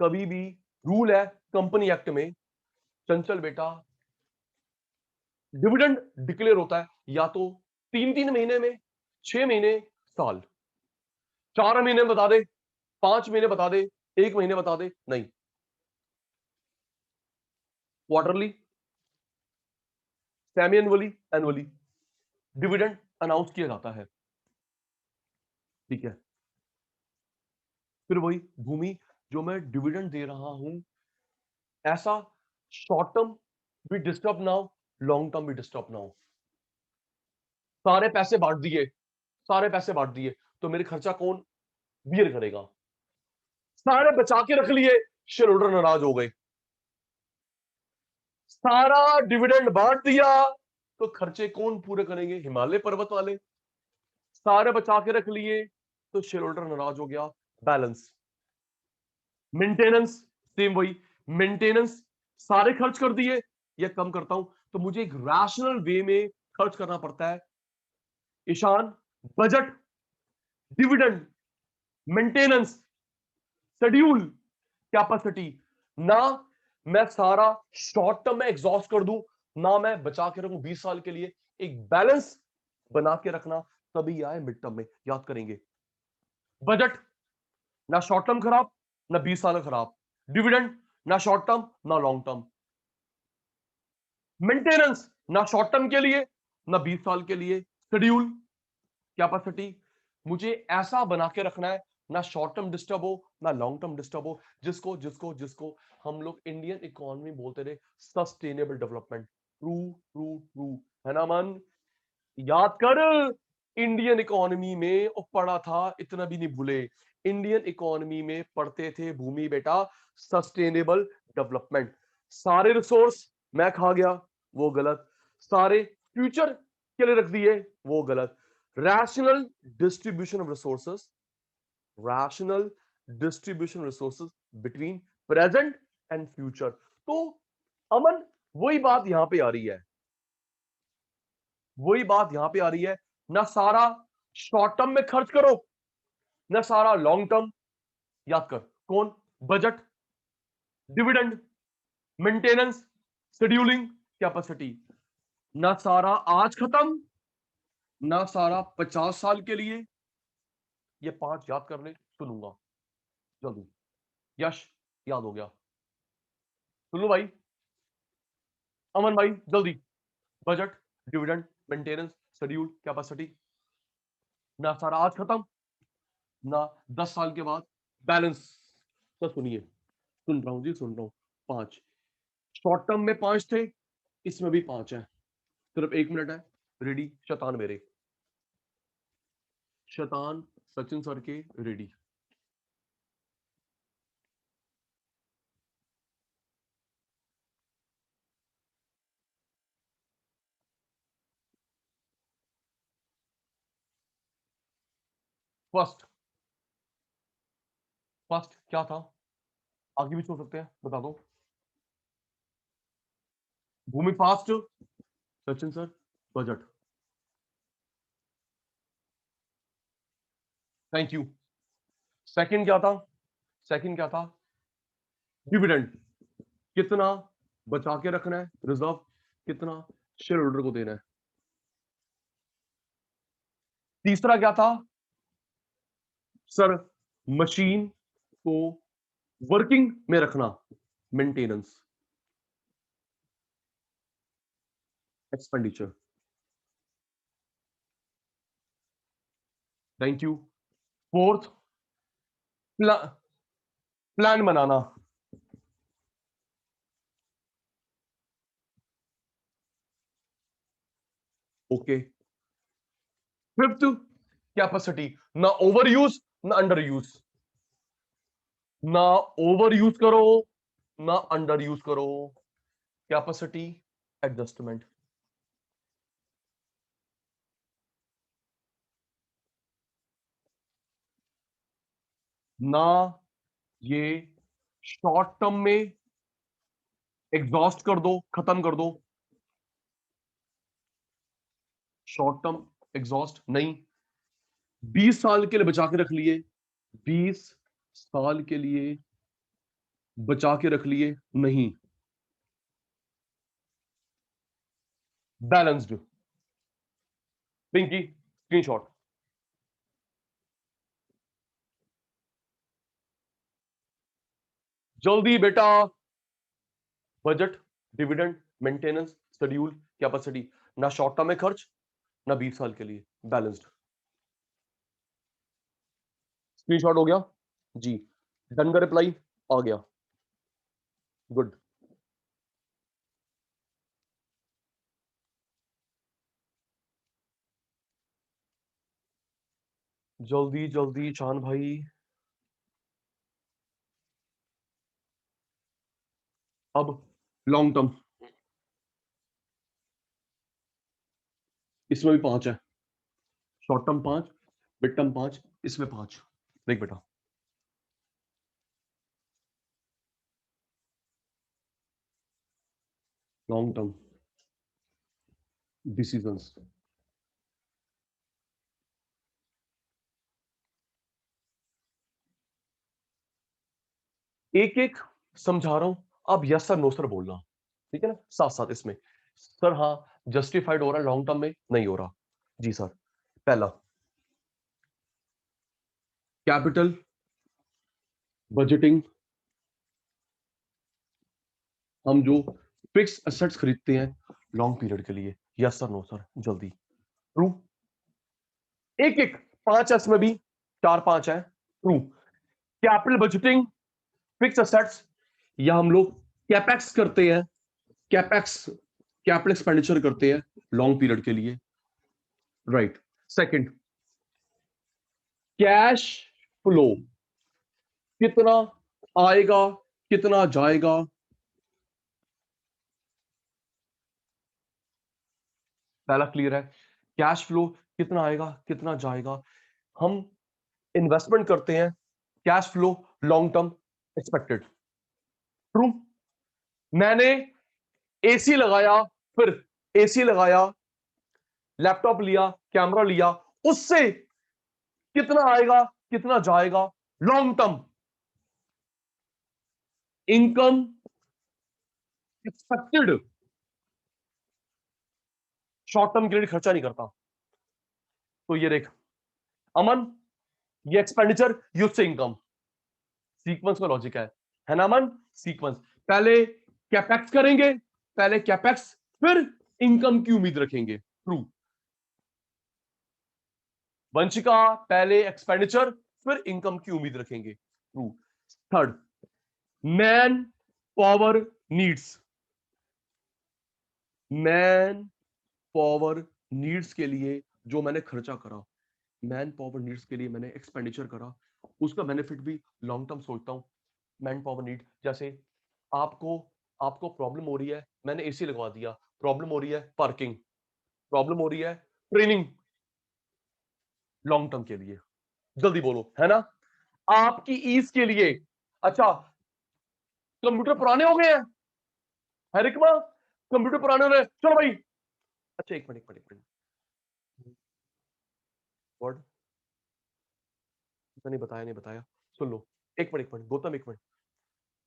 कभी भी रूल है कंपनी एक्ट में, चंचल बेटा, डिविडेंड डिक्लेयर होता है या तो 3-3 महीने में, 6 महीने, साल। 4 महीने में बता दे, 5 महीने बता दे, 1 महीने बता दे, नहीं। Quarterly, semi annually, annually dividend announce किया जाता है। ठीक है, फिर वही भूमि, जो मैं डिविडेंड दे रहा हूं, ऐसा शॉर्ट टर्म भी डिस्टर्ब ना हो, लॉन्ग टर्म भी डिस्टर्ब ना हो। सारे पैसे बांट दिए, सारे पैसे बांट दिए तो मेरे खर्चा कौन बियर करेगा। सारे बचा के रख लिए, शेयर होल्डर नाराज हो गए। सारा डिविडेंड बांट दिया तो खर्चे कौन पूरे करेंगे? हिमालय पर्वत वाले। सारे बचा के रख लिए तो शेयर होल्डर नाराज हो गया। बैलेंस। मेंटेनेंस सेम वही। मेंटेनेंस सारे खर्च कर दिए या कम करता हूं तो मुझे एक रैशनल वे में खर्च करना पड़ता है। Ishan, budget, dividend, maintenance, schedule, capacity. ना मैं सारा शॉर्ट टर्म में एग्जॉस्ट कर दूं, ना मैं बचा के रखूं 20 साल के लिए। एक बैलेंस बना के रखना तभी आए मिड टर्म में। याद करेंगे, बजट ना शॉर्ट टर्म खराब ना 20 साल खराब, डिविडेंड ना शॉर्ट टर्म ना लॉन्ग टर्म, मेंटेनेंस ना शॉर्ट टर्म के लिए ना 20 साल के लिए, शेड्यूल, कैपेसिटी मुझे ऐसा बना के रखना है ना शॉर्ट टर्म डिस्टर्ब हो ना लॉन्ग टर्म डिस्टर्ब हो। जिसको जिसको जिसको हम लोग इंडियन इकोनॉमी बोलते रहे sustainable development. True true true है ना मन? याद कर, इंडियन इकोनॉमी में वो पढ़ा था, इतना भी नहीं भूले। इंडियन इकोनॉमी में पढ़ते थे भूमि बेटा सस्टेनेबल डेवलपमेंट। सारे रिसोर्स मैं खा गया, वो गलत। सारे फ्यूचर के लिए रख दिए, वो गलत। Rational distribution of resources, rational distribution resources between present and future. तो अमन, वही बात यहां पे आ रही है, वही बात यहां पे आ रही है। ना सारा शॉर्ट टर्म में खर्च करो ना सारा लॉन्ग टर्म। याद कर, कौन? Budget, dividend, maintenance, scheduling, capacity. ना सारा आज खत्म ना सारा 50 साल के लिए। ये 5 याद कर ले, सुनूंगा जल्दी। यश, याद हो गया? सुन लो भाई। अमन भाई जल्दी। Budget, dividend, maintenance, schedule, capacity. ना सारा आज खत्म ना 10 साल के बाद, बैलेंस। तो सुनिए, सुन रहा हूं जी, सुन रहा हूं। 5 शॉर्ट टर्म में 5 थे, इसमें भी 5 है। सिर्फ 1 मिनट है। रेडी? शैतान मेरे, शैतान सचिन सर के रेडी। फर्स्ट, फर्स्ट क्या था? आगे भी सोच सकते हैं, बता दो। Bhumi fast, Sachin sir budget. Thank you. Second क्या था? सेकंड क्या था? डिविडेंड। कितना बचा के रखना है रिजर्व, कितना शेयर होल्डर को देना है। तीसरा क्या था सर? मशीन को वर्किंग में रखना, maintenance, expenditure. Thank you. Fourth, प्ला, प्लान बनाना। ओके। Fifth, capacity. ना ओवर यूज ना अंडर यूज, ना ओवर यूज करो ना अंडर यूज करो, कैपेसिटी एडजस्टमेंट। ना ये शॉर्ट टर्म में एग्जॉस्ट कर दो, खत्म कर दो। शॉर्ट टर्म एग्जॉस्ट नहीं, 20 साल के लिए बचा के रख लिए, 20 साल के लिए बचा के रख लिए नहीं। बैलेंस्ड। पिंकी, स्क्रीनशॉट। जल्दी बेटा। Budget, dividend, maintenance, schedule, capacity. ना शॉर्ट टर्म में खर्च ना 20 साल के लिए, बैलेंस्ड। स्क्रीनशॉट हो गया जी? डन का रिप्लाई आ गया। गुड। जल्दी जल्दी चांद भाई। अब लॉन्ग टर्म, इसमें भी 5 है, शॉर्ट टर्म 5, मिड टर्म 5, इसमें 5। देख बेटा, लॉन्ग टर्म डिसीजंस, एक एक समझा रहा हूं, अब यस सर नो सर बोलना, ठीक है ना, साथ साथ इसमें। सर हाँ जस्टिफाइड हो रहा है, लॉन्ग टर्म में नहीं हो रहा। जी सर, पहला कैपिटल बजटिंग, हम जो फिक्स एसेट्स खरीदते हैं लॉन्ग पीरियड के लिए, यस सर नो सर जल्दी। ट्रू, एक एक 5 एस में भी 4-5 है, true. Capital budgeting, fix assets, या हम लोग कैपेक्स करते हैं, कैपेक्स कैपिटल एक्सपेंडिचर करते हैं लॉन्ग पीरियड के लिए, राइट। सेकंड, कैश फ्लो, कितना आएगा कितना जाएगा, पहला क्लियर है। कैश फ्लो कितना आएगा कितना जाएगा, हम इन्वेस्टमेंट करते हैं, cash flow long term expected, true. मैंने एसी लगाया, फिर एसी लगाया, लैपटॉप लिया, कैमरा लिया, उससे कितना आएगा कितना जाएगा, long term income expected, short term के लिए खर्चा नहीं करता। तो ये देख अमन, ये एक्सपेंडिचर यूज से इनकम, सीक्वेंस का लॉजिक है ना अमन, सीक्वेंस। पहले कैपेक्स करेंगे, पहले कैपेक्स, फिर इनकम की उम्मीद रखेंगे, ट्रू। वंशिका, पहले एक्सपेंडिचर फिर इनकम की उम्मीद रखेंगे, true. Third, man power needs, man power needs के लिए जो मैंने खर्चा करा, मैन पावर नीड्स के लिए मैंने एक्सपेंडिचर करा, उसका बेनिफिट भी लॉन्ग टर्म सोचता हूं। मैन पावर नीड, जैसे आपको आपको प्रॉब्लम हो रही है, मैंने एसी लगवा दिया, प्रॉब्लम हो रही है पार्किंग, प्रॉब्लम हो रही है ट्रेनिंग, लॉन्ग टर्म के लिए, जल्दी बोलो, है ना। आपकी ईज के लिए, अच्छा कंप्यूटर पुराने हो गए हैं, है रिकमा, कंप्यूटर पुराने हो रहे हैं, चलो भाई। अच्छा एक मिनट एक मिनट एक मिनट, वर्ड नहीं बताया नहीं बताया, सुन लो, एक मिनट गौतम, एक मिनट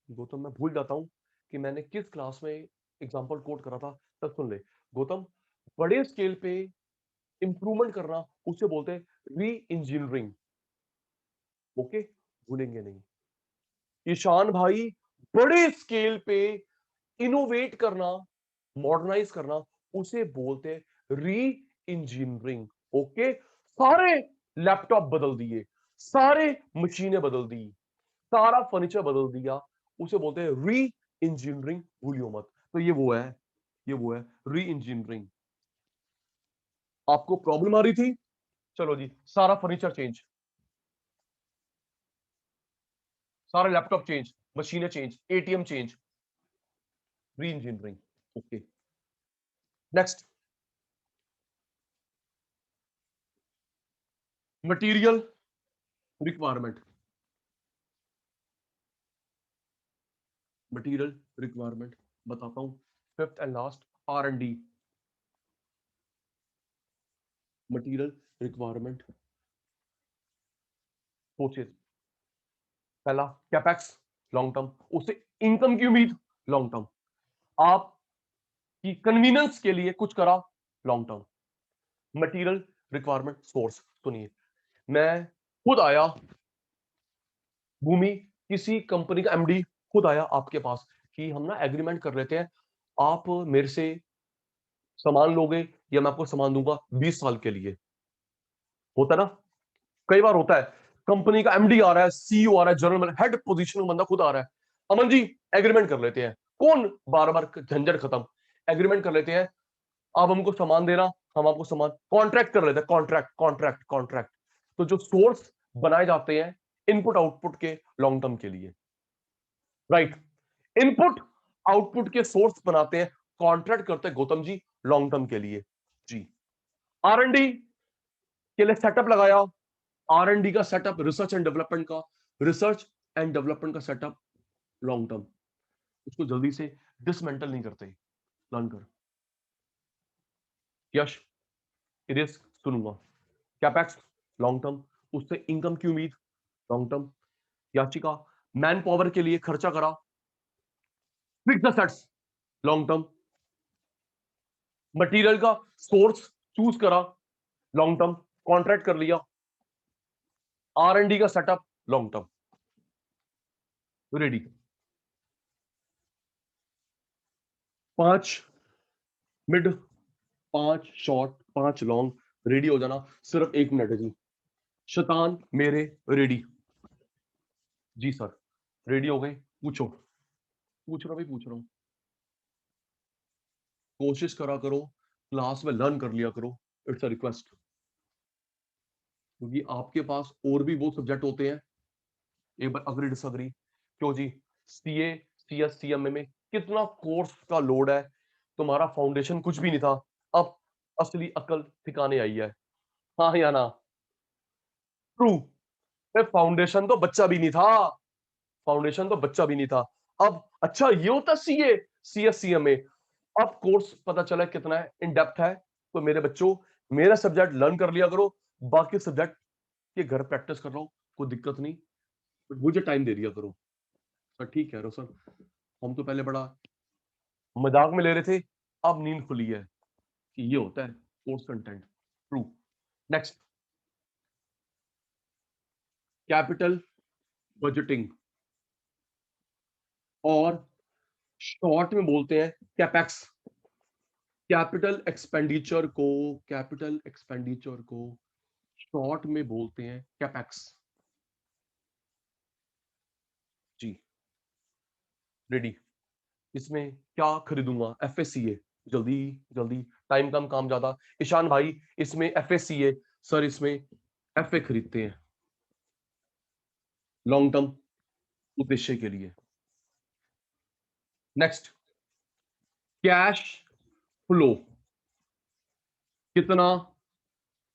गौतम, मैं भूल जाता हूं कि मैंने किस क्लास में एग्जांपल कोट करा था, तब सुन ले गौतम। बड़े स्केल पे इंप्रूवमेंट करना उसे बोलते हैं री इंजीनियरिंग, ओके, भूलेंगे नहीं। ईशान भाई, बड़े स्केल पे इनोवेट करना, मॉडर्नाइज करना, उसे बोलते हैं री इंजीनियरिंग, ओके। सारे लैपटॉप बदल दिए, सारे मशीनें बदल दी, सारा फर्नीचर बदल दिया, उसे बोलते हैं री इंजीनियरिंग, भूलियो मत। तो ये वो है री इंजीनियरिंग। आपको प्रॉब्लम आ रही थी, चलो जी सारा फर्नीचर चेंज, सारे लैपटॉप चेंज, मशीनें change, ATM change, reengineering, okay. Next, material requirement, material requirement बताता हूं, fifth and last, R and D, material requirement सोचेस। पहला कैपेक्स, लॉन्ग टर्म, उससे इनकम की उम्मीद, लॉन्ग टर्म। आपकी कन्वीनियंस के लिए कुछ करा, long term. Material requirement source, सुनिए, मैं खुद आया, भूमि किसी कंपनी का एमडी खुद आया आपके पास कि हम ना एग्रीमेंट कर लेते हैं, आप मेरे से सामान लोगे या मैं आपको सामान दूंगा 20 साल के लिए, होता है ना, कई बार होता है, कंपनी का एमडी आ रहा है, सीईओ आ रहा है, जनरल हेड पोजीशन में बंदा खुद आ रहा है, अमन जी एग्रीमेंट कर लेते हैं, कौन बार बार झंझट खत्म, एग्रीमेंट कर लेते हैं, आप हमको सामान देना, हम आपको सामान, कॉन्ट्रैक्ट कर लेते हैं, कॉन्ट्रैक्ट कॉन्ट्रैक्ट कॉन्ट्रैक्ट। तो जो सोर्स बनाए जाते हैं इनपुट आउटपुट के लॉन्ग टर्म के लिए, राइट, इनपुट आउटपुट के सोर्स बनाते हैं, कॉन्ट्रैक्ट करते हैं गौतम जी लॉन्ग टर्म के लिए, जी। R&D के लिए सेटअप लगाया, R&D का सेटअप, रिसर्च एंड डेवलपमेंट का सेटअप लॉन्ग टर्म, उसको जल्दी से डिसमेंटल नहीं करते, लर्न कर। यश रिस्क सुनूंगा, कैपेक्स लॉन्ग टर्म, उससे इनकम की उम्मीद लॉन्ग टर्म। याचिका मैन पावर के लिए खर्चा करा, fix assets long term. Material का सोर्स चूज करा लॉन्ग टर्म, कॉन्ट्रैक्ट कर लिया। R&D का setup long term, ready. 5 mid, 5 short, 5 long, ready हो जाना, सिर्फ 1 मिनट है जी। शैतान मेरे रेडी जी सर, रेडी हो गए? पूछो, पूछ रहा हूं भाई, पूछ रहा हूं। कोशिश करा करो क्लास में लर्न कर लिया करो, इट्स अ रिक्वेस्ट, क्योंकि आपके पास और भी बहुत सब्जेक्ट होते हैं। एक बार अग्री डिसअग्री क्यों जी? सीए, सीएस, सीएमए में कितना कोर्स का लोड है, तुम्हारा फाउंडेशन कुछ भी नहीं था, अब असली अकल ठिकाने आई है। हाँ या ना? ट्रू। फाउंडेशन तो बच्चा भी नहीं था, फाउंडेशन तो बच्चा भी नहीं था। अब अच्छा ये होता सीए, सीएस, सीएमए, अब कोर्स पता चला कितना है, इन डेप्थ है। तो मेरे बच्चों, मेरा सब्जेक्ट लर्न कर लिया करो, बाकी सब्जेक्ट के घर प्रैक्टिस कर लो, कोई दिक्कत नहीं, मुझे टाइम दे दिया करो। सर ठीक कह रहे हो सर, हम तो पहले बड़ा मजाक में ले रहे थे, अब नींद खुली है कि ये होता है course content. True. Next, capital budgeting, और शॉर्ट में बोलते हैं कैपेक्स। कैपिटल एक्सपेंडिचर को शॉर्ट में बोलते हैं कैपेक्स जी। रेडी। इसमें क्या खरीदूंगा? एफएससीए, जल्दी जल्दी, टाइम कम काम ज्यादा। ईशान भाई इसमें एफएससीए, सर इसमें एफए खरीदते हैं लॉन्ग टर्म उद्देश्य के लिए। नेक्स्ट, कैश फ्लो, कितना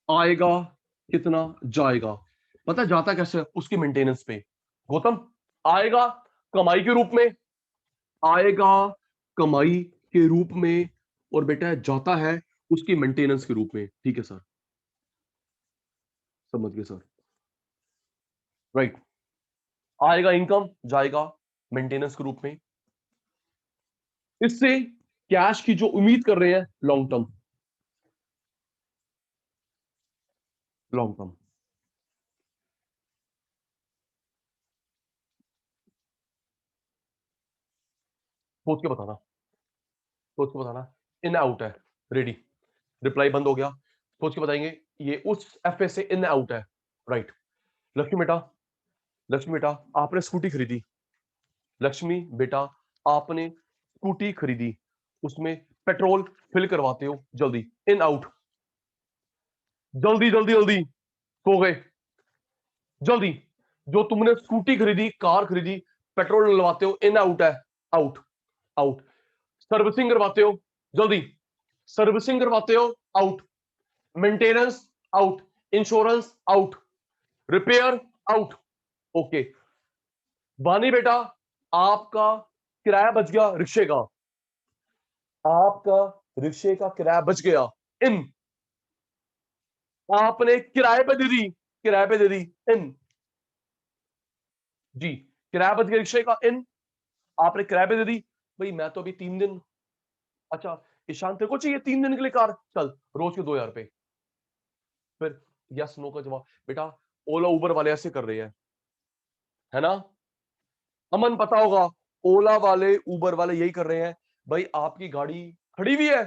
आएगा कितना जाएगा, पता जाता कैसे? उसकी मेंटेनेंस पे। गौतम, आएगा कमाई के रूप में, आएगा कमाई के रूप में, और बेटा जाता है उसकी मेंटेनेंस के रूप में। ठीक है सर, समझ गए सर, राइट। आएगा इनकम, जाएगा मेंटेनेंस के रूप में। इससे कैश की जो उम्मीद कर रहे हैं लॉन्ग टर्म, लॉन्ग टर्म। सोच के बताना, सोच के बताना। इन आउट है, रेडी, रिप्लाई बंद हो गया, सोच के बताएंगे। ये उस एफ से इन आउट है, राइट। लक्ष्मी बेटा, लक्ष्मी बेटा आपने स्कूटी खरीदी, लक्ष्मी बेटा आपने स्कूटी खरीदी, उसमें पेट्रोल फिल करवाते हो, जल्दी इन आउट, जल्दी जल्दी जल्दी, सो गए, जल्दी। जो तुमने स्कूटी खरीदी, कार खरीदी, पेट्रोल डलवाते हो, इन आउट है, आउट, आउट। सर्विसिंग करवाते हो, जल्दी, सर्विसिंग करवाते हो, out. Maintenance out, insurance out, repair out, okay. वानी बेटा आपका किराया बच गया रिक्शे का, आपका रिक्शे का किराया बच गया, इन, आपने किराए पे दे दी, किराए पे दे दी, इन जी। किराया बच गया रिक्शे का, इन, आपने किराए पे दे दी। भाई मैं तो अभी 3 दिन, अच्छा ईशान तेरे को चाहिए 3 दिन के लिए कार, चल रोज के 2,000 रुपए। फिर यस नो का जवाब, बेटा ओला उबर वाले ऐसे कर रहे हैं, है ना? अमन पता होगा, ओला वाले उबर वाले यही कर रहे हैं। भाई आपकी गाड़ी खड़ी हुई है,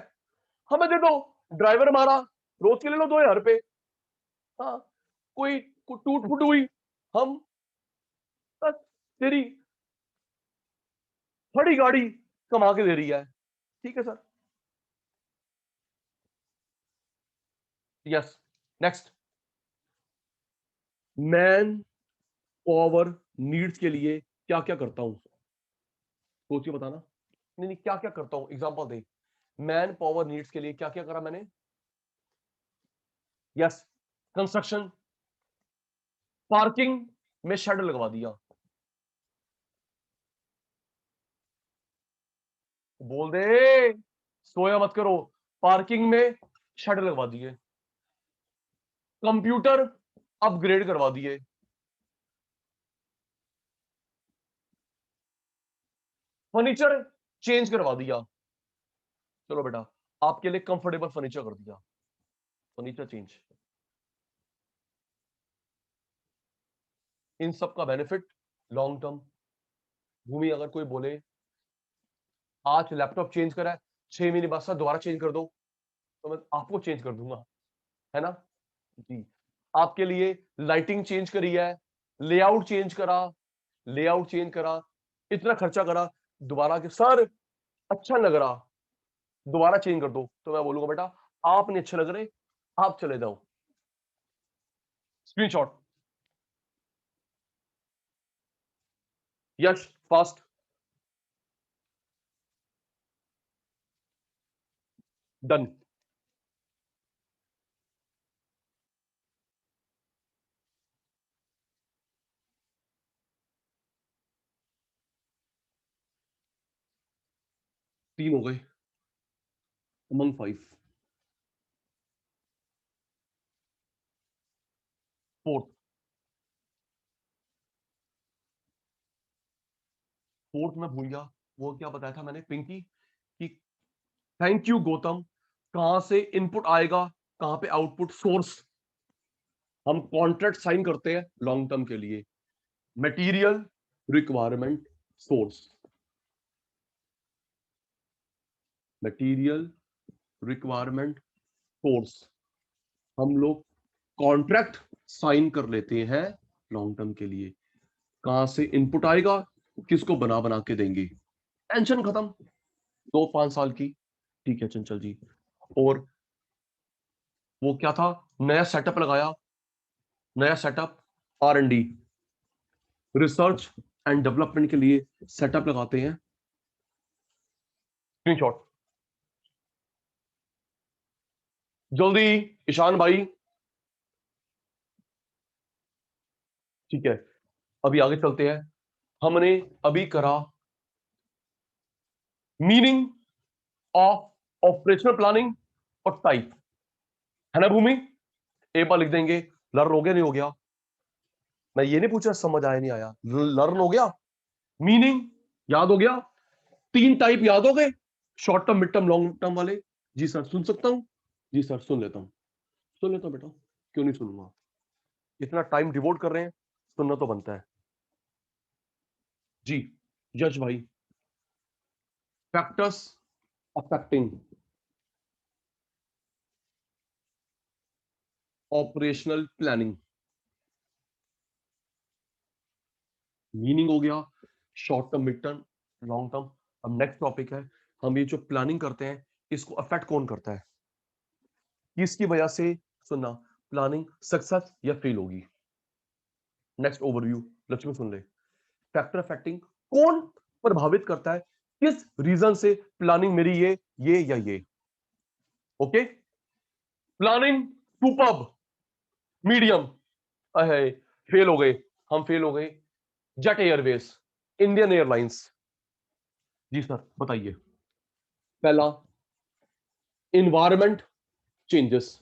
हमें दे दो, ड्राइवर हमारा, रोज के ले लो 2,000 रुपए। हाँ, कोई टूट फूट हुई, हम बस तेरी खड़ी गाड़ी कमा के दे रही है। ठीक है sir, yes. Next, man power needs के लिए क्या क्या करता हूं, सोचिए बताना। नहीं नहीं, क्या क्या करता हूं, एग्जांपल दे। मैन पावर नीड्स के लिए क्या क्या करा मैंने? यस, कंस्ट्रक्शन, पार्किंग में शेड लगवा दिया, बोल दे, सोया मत करो, पार्किंग में शेड लगवा दिए, कंप्यूटर अपग्रेड करवा दिए, फर्नीचर चेंज करवा दिया, चलो बेटा आपके लिए कंफर्टेबल फर्नीचर कर दिया, फर्नीचर चेंज। इन सब का बेनिफिट लॉन्ग टर्म। भूमि अगर कोई बोले आज लैपटॉप चेंज करा है, 6 महीने बाद सर दोबारा चेंज कर दो, तो मैं आपको चेंज कर दूंगा, है ना जी। आपके लिए लाइटिंग चेंज करी है, लेआउट चेंज करा, लेआउट चेंज करा, इतना खर्चा करा, दोबारा के सर अच्छा लग रहा, दोबारा चेंज कर दो, तो मैं बोलूंगा बेटा आप नहीं अच्छे लग रहे, आप चले जाओ। स्क्रीनशॉट। यश फास्ट, डन। तीन हो गए अमंग 5। फोर्थ, फोर्थ में भूल गया, वो क्या बताया था मैंने पिंकी कि थैंक यू गौतम, कहां से इनपुट आएगा, कहां पे आउटपुट, सोर्स। हम कॉन्ट्रैक्ट साइन करते हैं लॉन्ग टर्म के लिए, material requirement source, material requirement source, हम लोग कॉन्ट्रैक्ट साइन कर लेते हैं लॉन्ग टर्म के लिए, कहां से इनपुट आएगा, किसको बना बना के देंगे, टेंशन खत्म, 2-5 साल की, ठीक है चंचल जी। और वो क्या था, नया सेटअप लगाया, नया setup R&D, research and development के लिए सेटअप लगाते हैं, स्क्रीनशॉट। जल्दी ईशान भाई, ठीक है अभी आगे चलते हैं। हमने अभी करा मीनिंग ऑफ ऑपरेशनल प्लानिंग और टाइप, है ना भूमि, एक बार लिख देंगे, लर्न हो गया नहीं हो गया, मैं ये नहीं पूछा समझ आया नहीं आया, लर्न हो गया, मीनिंग याद हो गया, 3 टाइप याद हो गए, short term, mid term, long term वाले। जी सर सुन सकता हूं, जी सर सुन लेता हूं, सुन लेता हूं बेटा, क्यों नहीं सुनूंगा, इतना टाइम डिवोट कर रहे हैं, सुनना तो बनता है जी। जज भाई, factors affecting operational planning, meaning हो गया, short term, mid term, long term. अब नेक्स्ट टॉपिक है, हम ये जो प्लानिंग करते हैं इसको अफेक्ट कौन करता है, किसकी वजह से, सुनना, प्लानिंग सक्सेस या फेल होगी। नेक्स्ट ओवरव्यू, लक्ष्मी सुन ले, फैक्टर अफेक्टिंग, कौन प्रभावित करता है, किस रीजन से प्लानिंग मेरी ये या ये, ओके। प्लानिंग सुपर्ब, मीडियम, अहे फेल हो गए, हम फेल हो गए, जेट एयरवेज, इंडियन एयरलाइंस। जी सर बताइए। पहला, इन्वायरमेंट चेंजेस,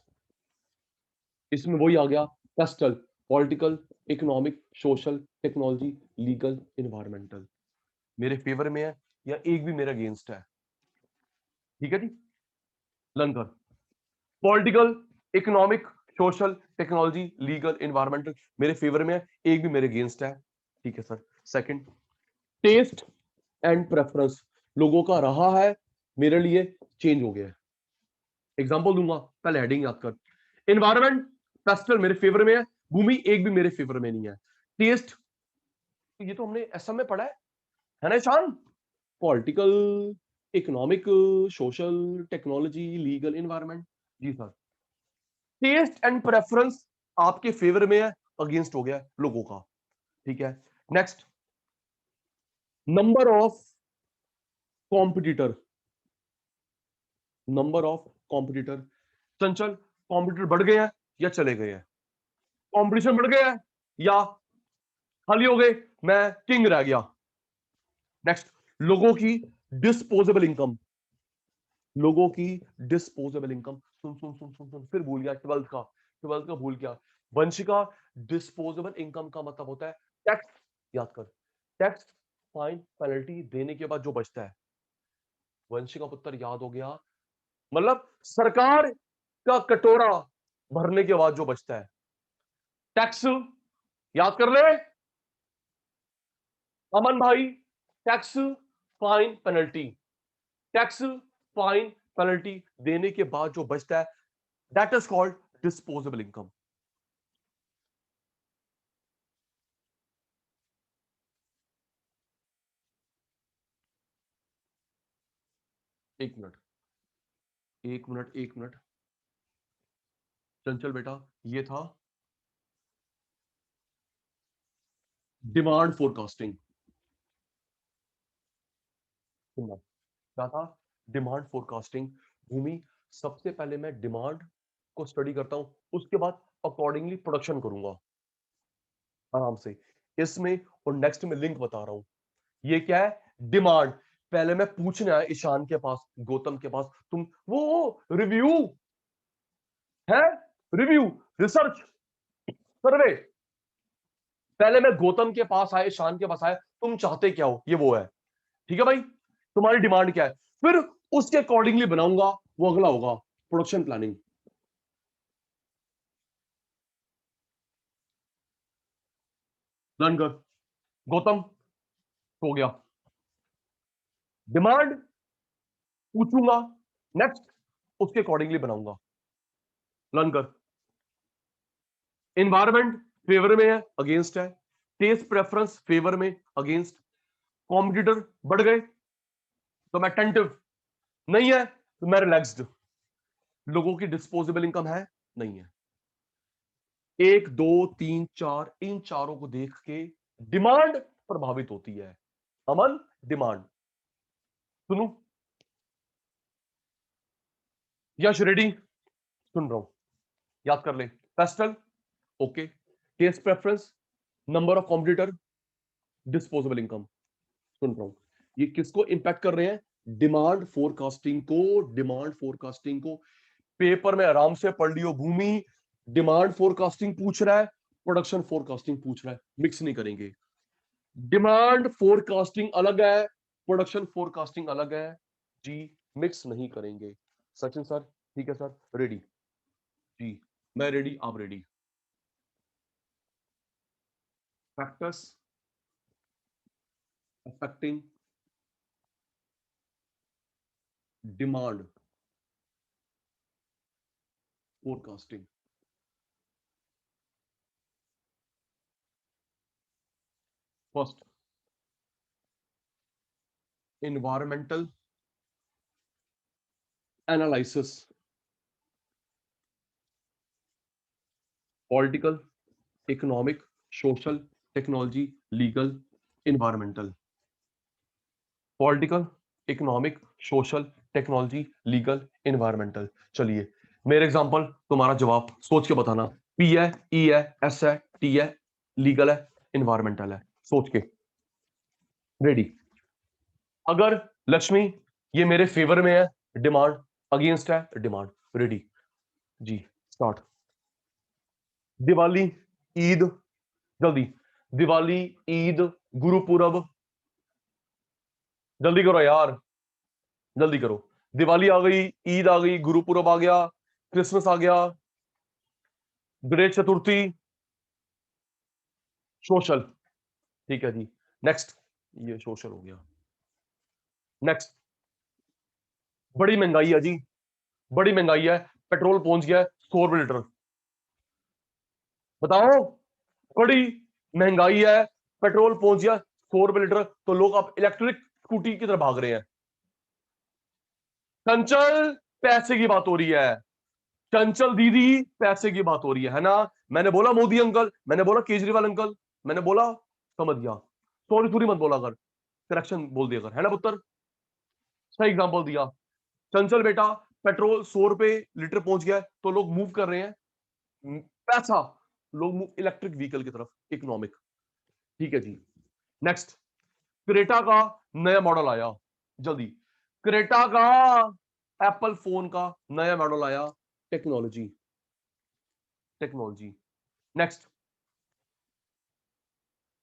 इसमें वही आ गया, कस्टल, political, economic, social, technology, legal, environmental, मेरे फेवर में है या एक भी मेरे अगेंस्ट है, ठीक है जी। लर्न कर, political, economic, social, technology, legal, environmental, मेरे फेवर में है, एक भी मेरे अगेंस्ट है, ठीक है sir. Second, test and preference, लोगों का रहा है मेरे लिए चेंज हो गया है, एग्जांपल दूंगा, पहले हेडिंग याद कर, इन्वायरमेंट फेस्टिवल मेरे फेवर में है, भूमि एक भी मेरे फेवर में नहीं है, टेस्ट ये तो हमने एसएम में पढ़ा है ना Ishan, political, economic, social, technology, legal, environment, जी सर। टेस्ट एंड प्रेफरेंस आपके फेवर में है, अगेंस्ट हो गया लोगों का, ठीक है। Next, number of competitor, number of competitor, Chanchal competitor बढ़ गए हैं या चले गए हैं? कंपटीशन बढ़ गया है या खाली हो गए, मैं किंग रह गया? नेक्स्ट, लोगों की डिस्पोजेबल इनकम, लोगों की डिस्पोजेबल इनकम, सुन सुन सुन सुन सुन, फिर भूल गया, ट्वेल्थ का भूल गया। वंशिका, डिस्पोजेबल इनकम का मतलब होता है टैक्स, याद कर, टैक्स, फाइन, पेनल्टी देने के बाद जो बचता है। वंशिका पुत्र याद हो गया, मतलब सरकार का कटोरा भरने के बाद जो बचता है, टैक्स, याद कर ले अमन भाई, tax, fine, penalty, tax, fine, penalty देने के बाद जो बचता है, that is called disposable income. एक मिनट, एक मिनट, एक मिनट, चंचल बेटा, ये था डिमांड फोरकास्टिंग। क्या था? Demand forecasting. भूमि, सबसे पहले मैं डिमांड को स्टडी करता हूं, उसके बाद अकॉर्डिंगली प्रोडक्शन करूंगा आराम से इसमें। और नेक्स्ट में लिंक बता रहा हूं, ये क्या है? डिमांड। पहले मैं पूछने आया ईशान के पास, गौतम के पास, तुम वो रिव्यू है, रिव्यू, रिसर्च, सर्वे। पहले मैं गौतम के पास आया, ईशान के पास आया, तुम चाहते क्या हो, ये वो है, ठीक है भाई, तुम्हारी डिमांड क्या है, फिर उसके अकॉर्डिंगली बनाऊंगा, वो अगला होगा प्रोडक्शन प्लानिंग। रन कर गौतम, हो गया, डिमांड पूछूंगा, नेक्स्ट उसके अकॉर्डिंगली बनाऊंगा। रन कर। एनवायरमेंट फेवर में है, अगेंस्ट है। टेस्ट प्रेफरेंस फेवर में, अगेंस्ट। कॉम्पिटिटर बढ़ गए तो मैं टेंटिव, नहीं है तो मैं रिलैक्स्ड। लोगों की डिस्पोजेबल इनकम है, नहीं है। एक, दो, तीन, चार, इन चारों को देख के डिमांड प्रभावित होती है। अमन, डिमांड। सुनो, यश रेडी, सुन रहा हूं, याद कर ले। PESTEL, okay. Taste preference, number of competitor, disposable income, सुन रहा हूं। ये किसको इंपैक्ट कर रहे हैं? डिमांड फोरकास्टिंग को, डिमांड फोरकास्टिंग को। पेपर में आराम से पढ़ लियो भूमि, डिमांड फोरकास्टिंग पूछ रहा है, प्रोडक्शन फोरकास्टिंग पूछ रहा है, मिक्स नहीं करेंगे। डिमांड फोरकास्टिंग अलग है, प्रोडक्शन फोरकास्टिंग अलग है जी, मिक्स नहीं करेंगे। सचिन सर, ठीक है सर, रेडी जी, मैं रेडी, आप ready. Factors affecting demand forecasting. First, environmental analysis, political, economic, social, technology, legal, environmental। Political, economic, social, technology, legal, environmental. चलिए, मेरे एग्जांपल, तुम्हारा जवाब सोच के बताना। पी है, ई है, एस है, टी है, लीगल है, एनवायरमेंटल है, सोच के। रेडी? अगर लक्ष्मी, ये मेरे फेवर में है, डिमांड, अगेंस्ट है, डिमांड। रेडी जी, स्टार्ट। दिवाली, ईद, जल्दी, दिवाली, ईद, गुरुपुरब, जल्दी करो यार, जल्दी करो। दिवाली आ गई, ईद आ गई, गुरुपुरब आ गया, क्रिसमस आ गया, गणेश चतुर्थी, सोशल, ठीक है जी। नेक्स्ट, ये सोशल हो गया। नेक्स्ट, बड़ी महंगाई है जी, बड़ी महंगाई है, पेट्रोल पहुंच गया है 100 रुपए लीटर। बताओ, बड़ी महंगाई है, पेट्रोल पहुंच गया 100 रुपए लीटर, तो लोग अब इलेक्ट्रिक स्कूटी की तरफ भाग रहे हैं। चंचल, पैसे की बात हो रही है, चंचल दीदी, पैसे की बात हो रही है ना? मैंने बोला मोदी अंकल, मैंने बोला केजरीवाल अंकल, मैंने बोला, समझ गया। सॉरी सॉरी मत बोला कर, करेक्शन बोल दिया कर, है ना पुत्र? सही एग्जांपल दिया। चंचल बेटा, पेट्रोल 100 रुपए लीटर पहुंच गया है, तो लोग मूव कर रहे हैं पैसा, लोग मूव इलेक्ट्रिक व्हीकल की तरफ, इकोनॉमिक। ठीक है जी। नेक्स्ट, क्रेटा का नया मॉडल आया, जल्दी, क्रेटा का, एप्पल फोन का नया मॉडल आया, technology, technology. Next,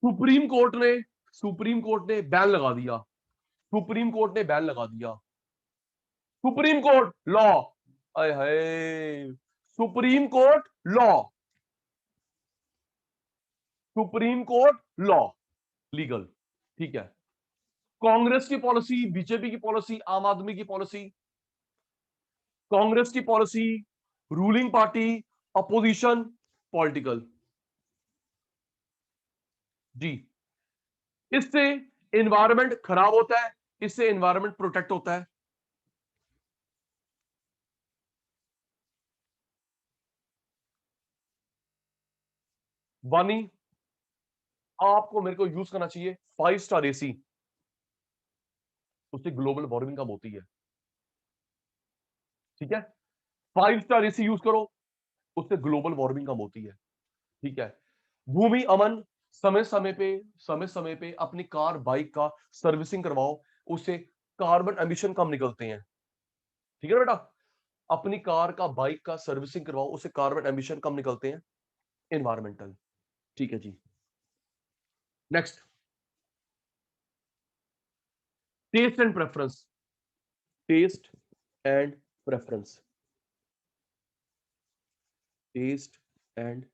Supreme Court ने, सुप्रीम कोर्ट ने बैन लगा दिया, सुप्रीम कोर्ट ने बैन लगा दिया, सुप्रीम कोर्ट लॉ, आय हाय, Supreme Court law, Supreme Court law, legal. ठीक है। कांग्रेस की पॉलिसी, बीजेपी की पॉलिसी, आम आदमी की पॉलिसी, कांग्रेस की policy, ruling party, opposition, political. जी, इससे एनवायरनमेंट खराब होता है, इससे एनवायरनमेंट प्रोटेक्ट होता है। वानी, आपको मेरे को यूज करना चाहिए 5 स्टार एसी, उससे ग्लोबल वार्मिंग कम होती है। ठीक है, 5 स्टार एसी यूज करो, उससे ग्लोबल वार्मिंग कम होती है। ठीक है। भूमि अमन, समय समय पे, समय समय पे अपनी कार बाइक का सर्विसिंग करवाओ, उससे कार्बन एमिशन कम निकलते हैं। ठीक है ना बेटा, अपनी कार का बाइक का सर्विसिंग करवाओ, उससे कार्बन एमिशन कम निकलते हैं, एनवायरमेंटल। ठीक है जी। Next, taste and preference, taste and preference, taste and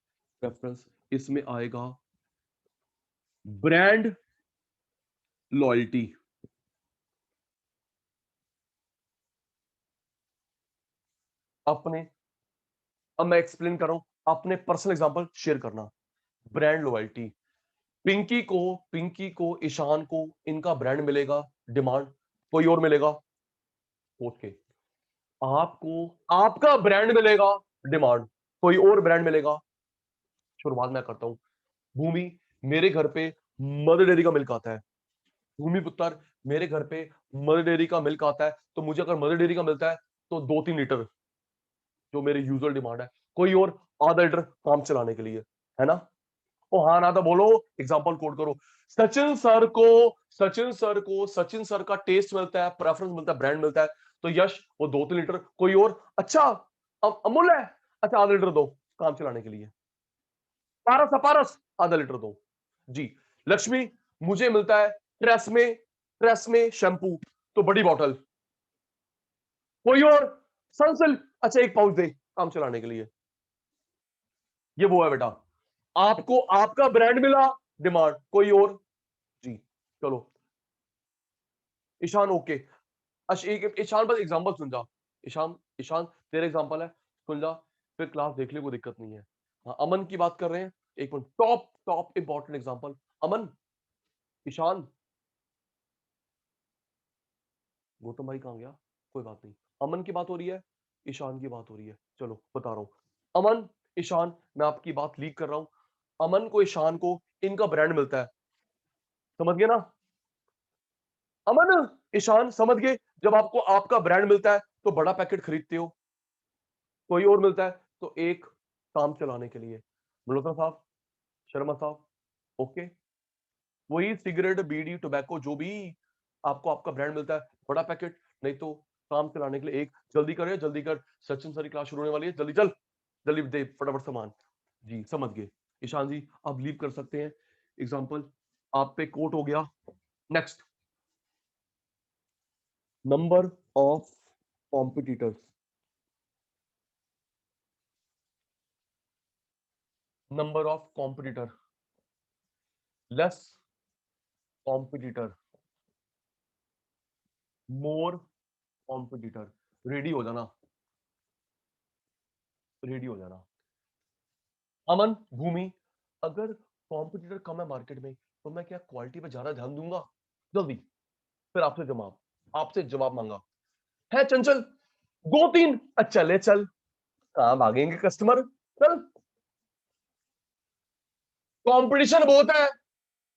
preference, इसमें आएगा ब्रांड लॉयल्टी। अपने, अब मैं एक्सप्लेन कर रहा हूं, अपने पर्सनल एग्जांपल शेयर करना। ब्रांड लॉयल्टी, पिंकी को, ईशान को इनका ब्रांड मिलेगा, डिमांड, कोई और मिलेगा, ओके, आपको आपका ब्रांड मिलेगा, डिमांड, कोई और ब्रांड मिलेगा। शुरुआत मैं करता हूं। भूमि, मेरे घर पे मदर डेयरी का मिल्क आता है, भूमि पुत्र, मेरे घर पे मदर डेयरी का मिल्क आता है, तो मुझे अगर मदर डेयरी का मिलता है तो 2-3 लीटर, जो मेरी यूजुअल डिमांड है, कोई और आधा लीटर काम चलाने के लिए, है ना। ओ हाँ ना, तो बोलो, एग्जांपल कोड करो। सचिन सर को, सचिन सर का टेस्ट मिलता है, प्रेफरेंस मिलता है, ब्रांड मिलता है, तो यश वो 2-3 लीटर, कोई और, अच्छा अमूल है, अच्छा आधा लीटर दो काम चलाने के लिए, पारस आधा लीटर दो। जी। लक्ष्मी, मुझे मिलता है ट्रेस में शैम्पू, तो बड़ी बॉटल, कोई और, सनसिल्क, अच्छा एक पाउच दे काम चलाने के लिए। ये वो है बेटा, आपको आपका ब्रांड मिला, डिमांड, कोई और। जी। चलो, ईशान ओके, अच्छा एक ईशान बस एग्जांपल सुन जा, ईशान, ईशान तेरा एग्जांपल है, सुन जा, फिर क्लास देख ले, कोई दिक्कत नहीं है। हाँ, अमन की बात कर रहे हैं, एक minute, top top important example, Aman, Ishan, Gautam भाई कहाँ गया, कोई बात नहीं, अमन की बात हो रही है, ईशान की बात हो रही है, चलो बता रहा हूं। अमन, ईशान, मैं आपकी बात लीक कर रहा हूं, अमन को, ईशान को इनका ब्रांड मिलता है, समझ गए ना। अमन, ईशान समझ गए, जब आपको आपका ब्रांड मिलता है तो बड़ा पैकेट खरीदते हो, कोई और मिलता है तो एक काम चलाने के लिए। मल्होत्रा साहब, शर्मा साहब, ओके, वही सिगरेट बीड़ी टोबैको जो भी आपको आपका ब्रांड मिलता है, बड़ा पैकेट, नहीं तो काम चलाने के लिए एक, जल्दी करे, जल्दी कर, सचिन सर की क्लास शुरू होने वाली है, जल्दी चल, जल्दी दे फटाफट सामान। जी समझ गए। ईशान जी आप लीव कर सकते हैं, एग्जाम्पल आप पे कोट हो गया। Next, number of competitors, number of competitor, less competitor, more competitor, ready हो जाना, रेडी हो जाना। अमन, भूमि, अगर कॉम्पिटिटर कम है मार्केट में तो मैं क्या क्वालिटी पे ज्यादा ध्यान दूंगा, जल्दी, फिर आपसे जवाब मांगा है, चंचल 2-3, अच्छा ले चल, कहां भागेंगे कस्टमर, चल, कंपटीशन बहुत है,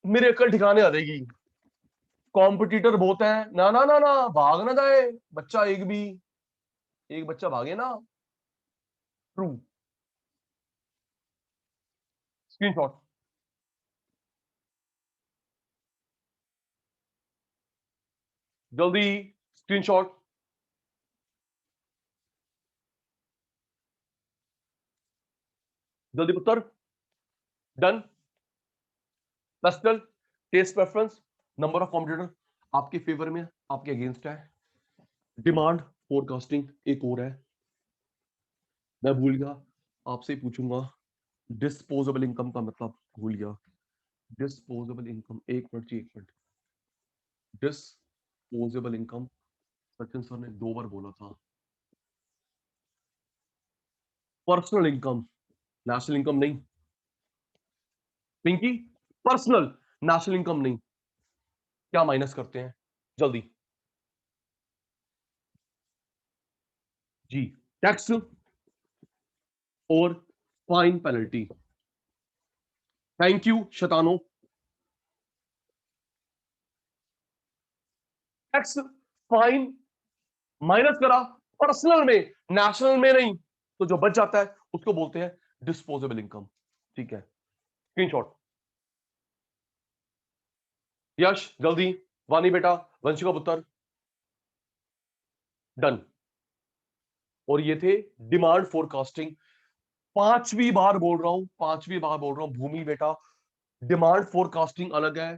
मेरी अक्ल ठिकाने आ जाएगी, कॉम्पिटिटर बहुत है, ना ना ना ना, भाग ना जाए बच्चा, एक भी, एक बच्चा भागे ना, ट्रू, स्क्रीनशॉट। जल्दी स्क्रीनशॉट। जल्दी पुत्र। Done. Personal test preference, number of competitor आपके फेवर में, आपके अगेंस्ट है। डिमांड फोरकास्टिंग एक और है, मैं भूल गया, आपसे पूछूंगा। डिस्पोजेबल इनकम का मतलब भूल गया। डिस्पोजेबल इनकम, एक मिनट जी, एक minute. Disposable income Sachin sir ने 2 बार बोला था। पर्सनल इनकम, नेशनल इनकम नहीं। पिंकी, पर्सनल, नेशनल इनकम नहीं। क्या माइनस करते हैं जल्दी जी? टैक्स और फाइन पेनल्टी। थैंक यू शतानो। टैक्स, फाइन माइनस करा पर्सनल में, नेशनल में नहीं, तो जो बच जाता है उसको बोलते हैं डिस्पोजेबल इनकम। ठीक है, स्क्रीनशॉट। यश जल्दी, वानी बेटा, वंशिका पुत्र, डन। और ये थे डिमांड फोरकास्टिंग। 5वीं बार बोल रहा हूं, 5वीं बार बोल रहा हूं, भूमि बेटा, डिमांड फोरकास्टिंग अलग है,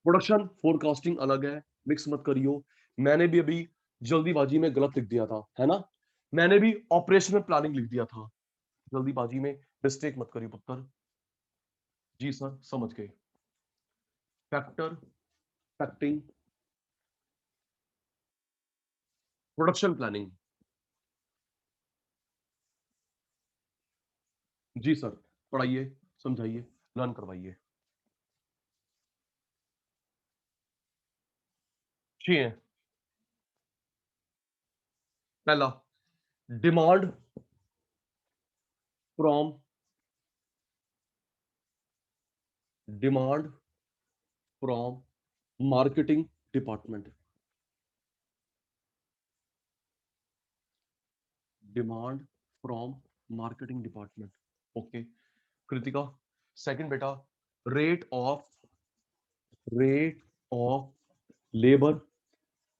प्रोडक्शन फोरकास्टिंग अलग है, मिक्स मत करियो। मैंने भी अभी जल्दीबाजी में गलत लिख दिया था, है ना? मैंने भी ऑपरेशनल प्लानिंग लिख दिया था, जल्दीबाजी में मिस्टेक मत करियो पुत्र। जी सर, समझ गए। फैक्टर, फैक्टिंग, प्रोडक्शन प्लानिंग। जी सर, पढ़ाइए, समझाइए, लर्न करवाइए। 6 है। पहला, demand from, demand from marketing department, demand from marketing department. Okay Kritika. Second बेटा, rate of, rate of labour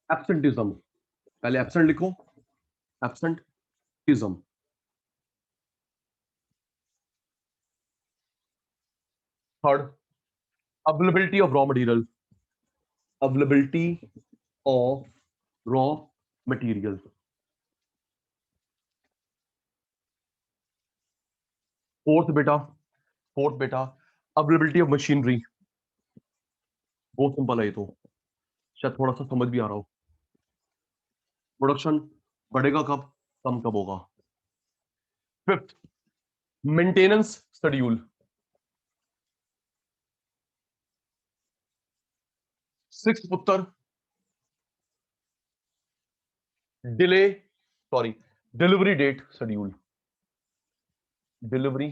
absenteeism. पहले एब्सेंट लिखो, absenteeism. Third, availability of raw material, availability of raw material. Fourth बेटा, availability of machinery. बहुत simple है ये तो, शायद थोड़ा सा समझ भी आ रहा हो। प्रोडक्शन बढ़ेगा कब, कम कब होगा। Fifth, maintenance schedule. सिक्स पुत्र, delay, sorry, delivery date schedule, delivery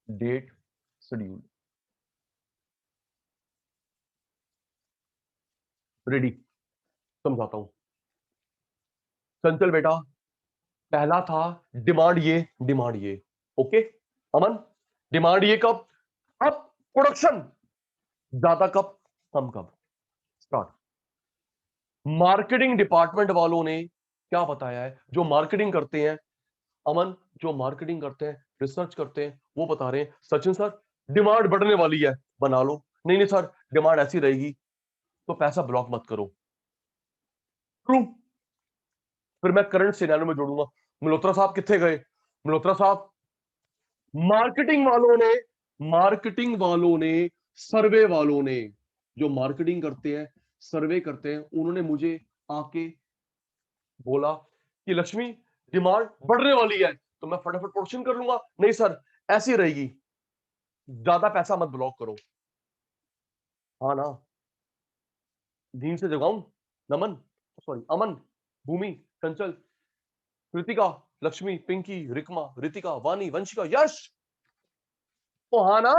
date schedule. Ready, समझाता हूं। चंचल बेटा, पहला था डिमांड ये, डिमांड ये। ओके अमन, डिमांड ये कब, अब प्रोडक्शन ज्यादा कब, कम कब। स्टार्ट। मार्केटिंग डिपार्टमेंट वालों ने क्या बताया है, जो मार्केटिंग करते हैं अमन, जो मार्केटिंग करते हैं, रिसर्च करते हैं, वो बता रहे हैं सचिन सर डिमांड बढ़ने वाली है, बना लो। नहीं नहीं सर, डिमांड ऐसी रहेगी, तो पैसा ब्लॉक मत करो। ट्रू। फिर मैं करंट सिनेरियो में जोड़ूंगा। मल्होत्रा साहब कितने गए, मल्होत्रा साहब, मार्केटिंग वालों ने, मार्केटिंग वालों ने, सर्वे वालों ने, जो मार्केटिंग करते हैं, सर्वे करते हैं, उन्होंने मुझे आके बोला कि लक्ष्मी डिमांड बढ़ने वाली है, तो मैं फटाफट प्रोडक्शन कर लूंगा। नहीं सर, ऐसी रहेगी, ज्यादा पैसा मत ब्लॉक करो। हाँ ना, नींद से जगाऊं? नमन, सॉरी अमन, भूमि, चंचल, कृतिका, लक्ष्मी, पिंकी, रिकमा, रितिका, वानी, वंशिका, यश, तो हाँ ना।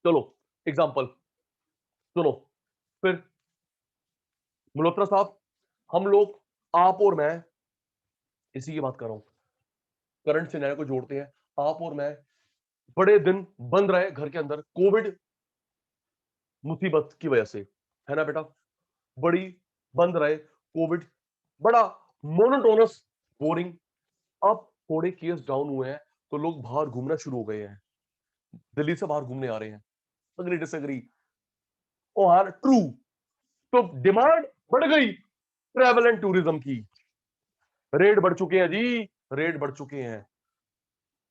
चलो एग्जाम्पल सुनो। फिर मल्होत्रा साहब, हम लोग, आप और मैं, इसी की बात कर रहा हूं। करंट सिनेरियो को जोड़ते हैं। आप और मैं बड़े दिन बंद रहे घर के अंदर कोविड मुसीबत की वजह से, है ना बेटा? बड़ी बंद रहे कोविड, बड़ा मोनोटोनस, बोरिंग। अब थोड़े केस डाउन हुए हैं तो लोग बाहर घूमना शुरू हो गए हैं, दिल्ली से बाहर घूमने आ रहे हैं। Agree disagree? ओ हाँ, ट्रू। तो डिमांड बढ़ गई ट्रैवल एंड टूरिज्म की, रेट बढ़ चुके हैं जी, रेट बढ़ चुके हैं।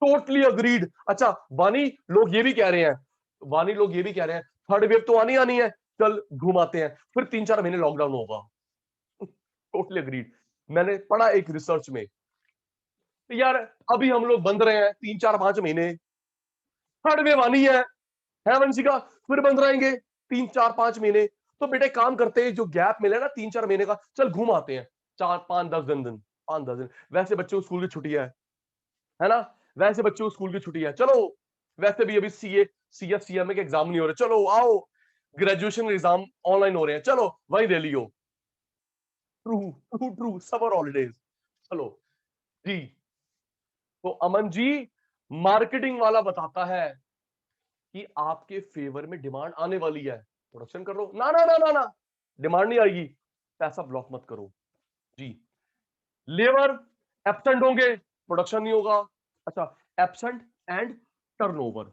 Totally agreed. अच्छा वानी, लोग ये भी कह रहे हैं, वानी लोग ये भी कह रहे हैं थर्ड वेव तो आनी आनी है, कल घुमाते हैं, फिर 3-4 महीने लॉकडाउन होगा। Totally agreed. मैंने पढ़ा एक रिसर्च में, यार अभी हम लोग बंद रहे हैं 3-4-5 महीने, थर्ड वेव आनी है वंशिका, फिर बंद रहेंगे 3-4-5 महीने। तो बेटे काम करते हैं, जो गैप मिले ना 3-4 महीने का, चल घूम आते हैं 4-5-10 दिन, 5-10 दिन। वैसे बच्चों को स्कूल की छुट्टी है ना? वैसे बच्चों को स्कूल की छुट्टी है, चलो वैसे भी अभी सीए सीएस सीएमए के एग्जाम नहीं हो रहे, चलो आओ ग्रेजुएशन एग्जाम ऑनलाइन हो रहे हैं, चलो वही ले लियो। True true true, summer holidays. चलो जी। तो अमन जी, मार्केटिंग वाला बताता है कि आपके फेवर में डिमांड आने वाली है, प्रोडक्शन कर लो। ना ना ना ना ना, डिमांड नहीं आएगी, पैसा ब्लॉक मत करो जी। लेबर एब्सेंट होंगे, प्रोडक्शन नहीं होगा। अच्छा, एब्सेंट एंड टर्नओवर,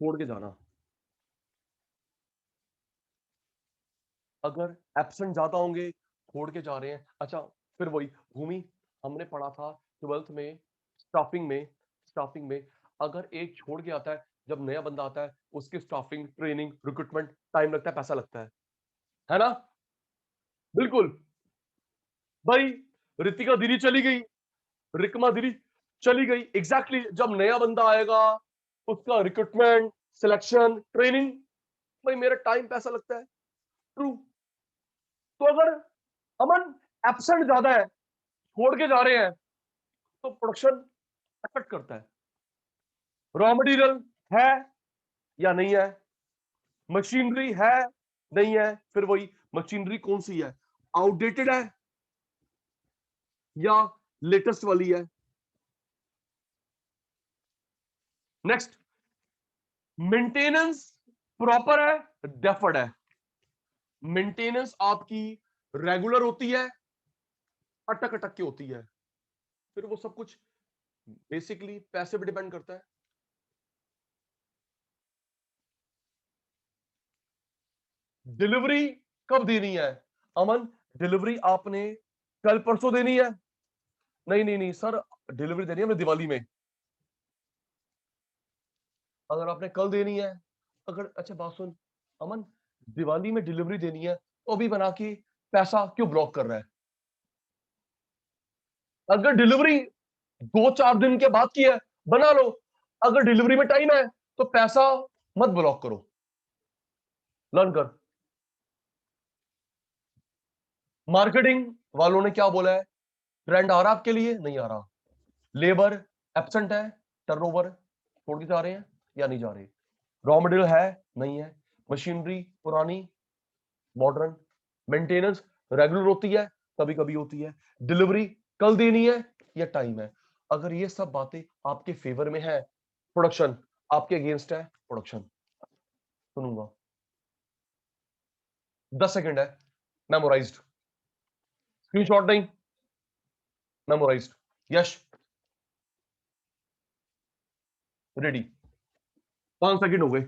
छोड़ के जाना। अगर एब्सेंट ज्यादा होंगे, छोड़ के जा रहे हैं, अच्छा फिर वही भूमि, हमने पढ़ा था 12th में, स्टाफिंग में अगर एक छोड़ के आता है, जब नया बंदा आता है उसकी स्टाफिंग, ट्रेनिंग, रिक्रूटमेंट, टाइम लगता है, पैसा लगता है ना? बिल्कुल भाई। ऋतिका दीदी चली गई, रिकमा दीदी चली गई, एग्जैक्टली जब नया बंदा आएगा उसका रिक्रूटमेंट, सिलेक्शन, ट्रेनिंग, भाई मेरा टाइम पैसा लगता है। ट्रू। तो अगर अमन एब्सेंट ज्यादा है, छोड़ के जा रहे हैं, तो प्रोडक्शन अफेक्ट करता है। रॉ मटेरियल है या नहीं है, मशीनरी है नहीं है, फिर वही मशीनरी कौन सी है, आउटडेटेड है या लेटेस्ट वाली है। नेक्स्ट, मेंटेनेंस प्रॉपर है, डेफर्ड है। मेंटेनेंस आपकी रेगुलर होती है, अटक अटक की होती है, फिर वो सब कुछ बेसिकली पैसे पे डिपेंड करता है। डिलीवरी कब देनी है अमन? डिलीवरी आपने कल परसों देनी है? नहीं नहीं नहीं सर, डिलीवरी देनी है हमें दिवाली में। अगर आपने कल देनी है, अगर अच्छा बात सुन अमन, दिवाली में डिलीवरी देनी है तो अभी बना के पैसा क्यों ब्लॉक कर रहा है? अगर डिलीवरी 2-4 दिन के बाद की है, बना लो। अगर डिलीवरी में टाइम है तो पैसा मत ब्लॉक करो, लर्न कर। मार्केटिंग वालों ने क्या बोला है? ट्रेंड आ रहा आपके लिए? नहीं आ रहा। लेबर एब्सेंट है, टर्नओवर छोड़ के जा रहे हैं या नहीं जा रहे, रॉ मटेरियल है नहीं है, मशीनरी पुरानी, मॉडर्न, मेंटेनेंस रेगुलर होती है, कभी कभी होती है, डिलीवरी कल देनी है या टाइम है। अगर ये सब बातें आपके फेवर में है, प्रोडक्शन आपके अगेंस्ट है, प्रोडक्शन सुनूंगा। 10 सेकंड है, मेमोराइज्ड, स्क्रीनशॉट नहीं, मेमोराइज्ड। यश रेडी, 5 सेकंड हो गए।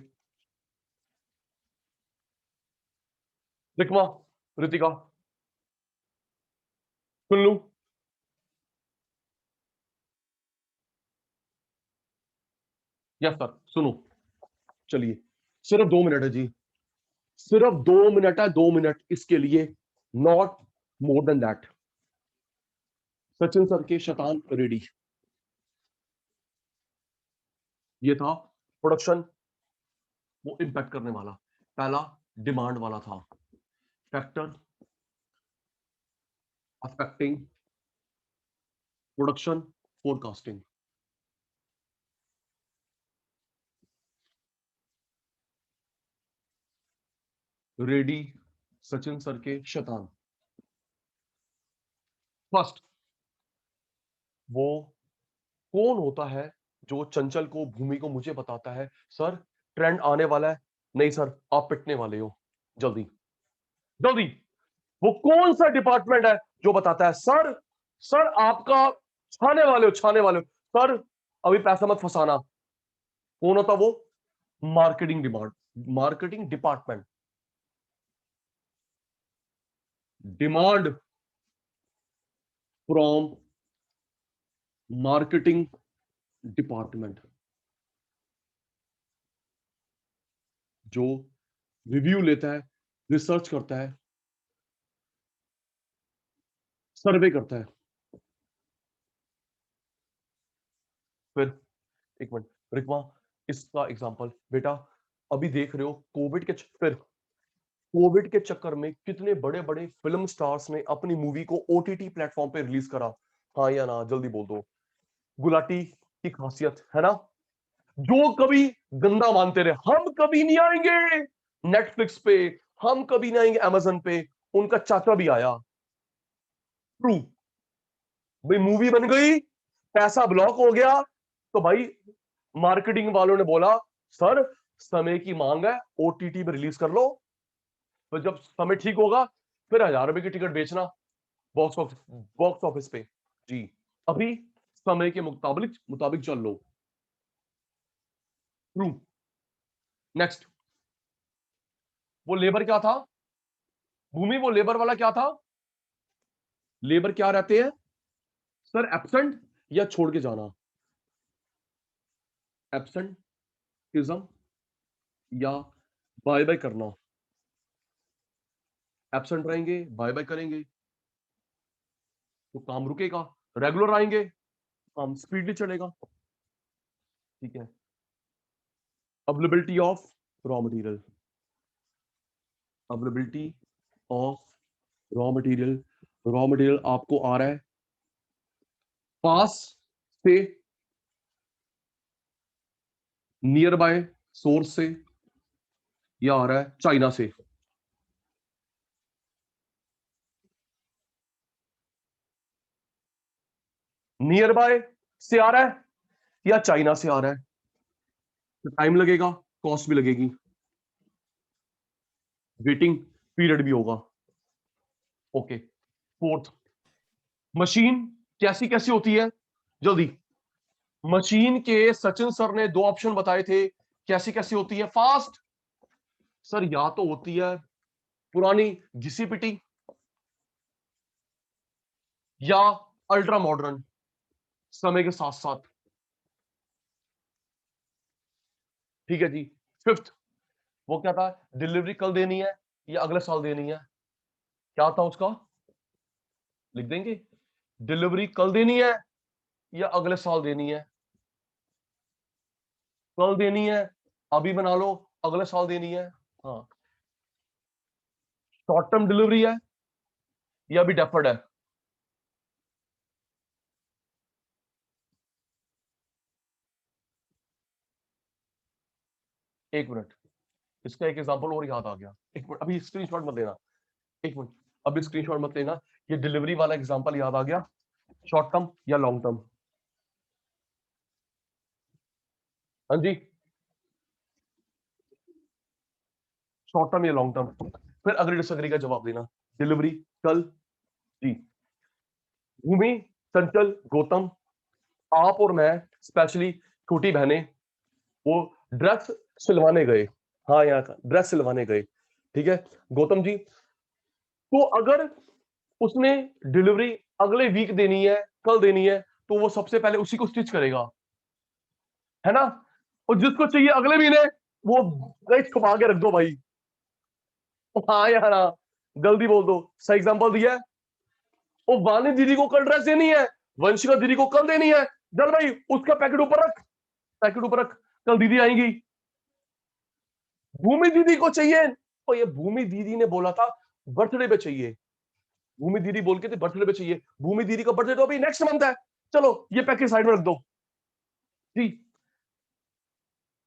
रिकमा, ऋतिका, सुन लू? यस सर, सुनो। चलिए, सिर्फ 2 मिनट है जी, सिर्फ 2 मिनट है, 2 मिनट इसके लिए, not more than that. Sachin sir के शैतान रेडी। ये था प्रोडक्शन, वो इंपैक्ट करने वाला। पहला डिमांड वाला था, factor affecting production forecasting. Ready Sachin sir के शैतान। फर्स्ट, वो कौन होता है जो चंचल को, भूमि को, मुझे बताता है सर ट्रेंड आने वाला है? नहीं सर, आप पिटने वाले हो, जल्दी जल्दी। वो कौन सा डिपार्टमेंट है जो बताता है सर, सर आपका छाने वाले हो, छाने वाले हो सर, अभी पैसा मत फंसाना? कौन होता वो? Marketing demand, marketing department. Demand from marketing department, जो रिव्यू लेता है, रिसर्च करता है, सर्वे करता है। फिर एक मिनट रिकमा, इसका एग्जांपल बेटा, अभी देख रहे हो कोविड के फिर कोविड के चक्कर में कितने बड़े बड़े फिल्म स्टार्स ने अपनी मूवी को ओटीटी प्लेटफॉर्म पे रिलीज करा? हाँ या ना, जल्दी बोल दो। गुलाटी की खासियत है ना, जो कभी गंदा मानते रहे हम कभी नहीं आएंगे नेटफ्लिक्स पे, हम कभी नहीं आएंगे अमेजन पे, उनका चाचा भी आया। ट्रू। भाई मूवी बन गई, पैसा ब्लॉक हो गया, तो भाई मार्केटिंग वालों ने बोला सर समय की मांग है, ओटीटी पे रिलीज कर लो, तो जब समय ठीक होगा फिर 1000 रुपए की टिकट बेचना बॉक्स ऑफिस पे। जी, अभी समय के मुताबिक मुताबिक चल लो। ट्रू। नेक्स्ट, वो लेबर क्या था? भूमि, वो लेबर वाला क्या था? लेबर क्या रहते हैं सर? एब्सेंट या छोड़ के जाना? एब्सेंटिज्म या बाय बाय करना? एब्सेंट रहेंगे, बाय बाय करेंगे तो काम रुकेगा, रेगुलर आएंगे काम स्पीडली चलेगा। ठीक है। Availability of raw material, availability of raw material, raw material आपको आ रहा है पास से, नियर बाय सोर्स से, या आ रहा है चाइना से? नियर बाय से आ रहा है या चाइना से आ रहा है? तो टाइम लगेगा, कॉस्ट भी लगेगी, वेटिंग पीरियड भी होगा। ओके। फोर्थ, मशीन कैसी कैसी होती है? जल्दी। मशीन के सचिन सर ने दो ऑप्शन बताए थे, कैसी कैसी होती है? फास्ट सर, या तो होती है पुरानी घिसी पिटी, या अल्ट्रा मॉडर्न समय के साथ साथ। ठीक है जी। फिफ्थ, वो क्या था? डिलीवरी कल देनी है या अगले साल देनी है? क्या था उसका? लिख देंगे, डिलीवरी कल देनी है या अगले साल देनी है? कल देनी है, अभी बना लो, अगले साल देनी है। हाँ। शॉर्ट टर्म डिलीवरी है या अभी डेफर्ड है? एक मिनट, इसका एक एग्जांपल और याद आ गया। एक मिनट, अभी स्क्रीनशॉट मत लेना। एक मिनट, अभी स्क्रीनशॉट मत लेना। ये डिलीवरी वाला एग्जांपल याद आ गया। शॉर्ट टर्म या लॉन्ग टर्म? हाँ जी, शॉर्ट टर्म या लॉन्ग टर्म? फिर अग्री डिसएग्री का जवाब देना। डिलीवरी कल। जी। भूमि, चंचल, गौतम, आप और मैं, स्पेशली छोटी बहनें, वो ड्रेस सिलवाने गए। हाँ, यहाँ का ड्रेस सिलवाने गए। ठीक है गौतम जी, तो अगर उसने डिलीवरी अगले वीक देनी है, कल देनी है, तो वो सबसे पहले उसी को स्टिच करेगा, है ना? और जिसको चाहिए अगले महीने, वो गए छुपा के रख दो भाई। हाँ यार हाँ, जल्दी बोल दो। सही एग्जांपल दिया है। वो वानी दीदी को कल ड्रेस देनी है, वंशिका दीदी को कल देनी है, चल भाई उसका पैकेट ऊपर रख, पैकेट ऊपर रख, कल दीदी आएंगी। भूमि दीदी को चाहिए, और ये भूमि दीदी ने बोला था बर्थडे पे चाहिए, भूमि दीदी बोल के थे बर्थडे पे चाहिए, भूमि दीदी का बर्थडे तो अभी नेक्स्ट मंथ है, चलो ये पैकेट साइड में रख दो। जी,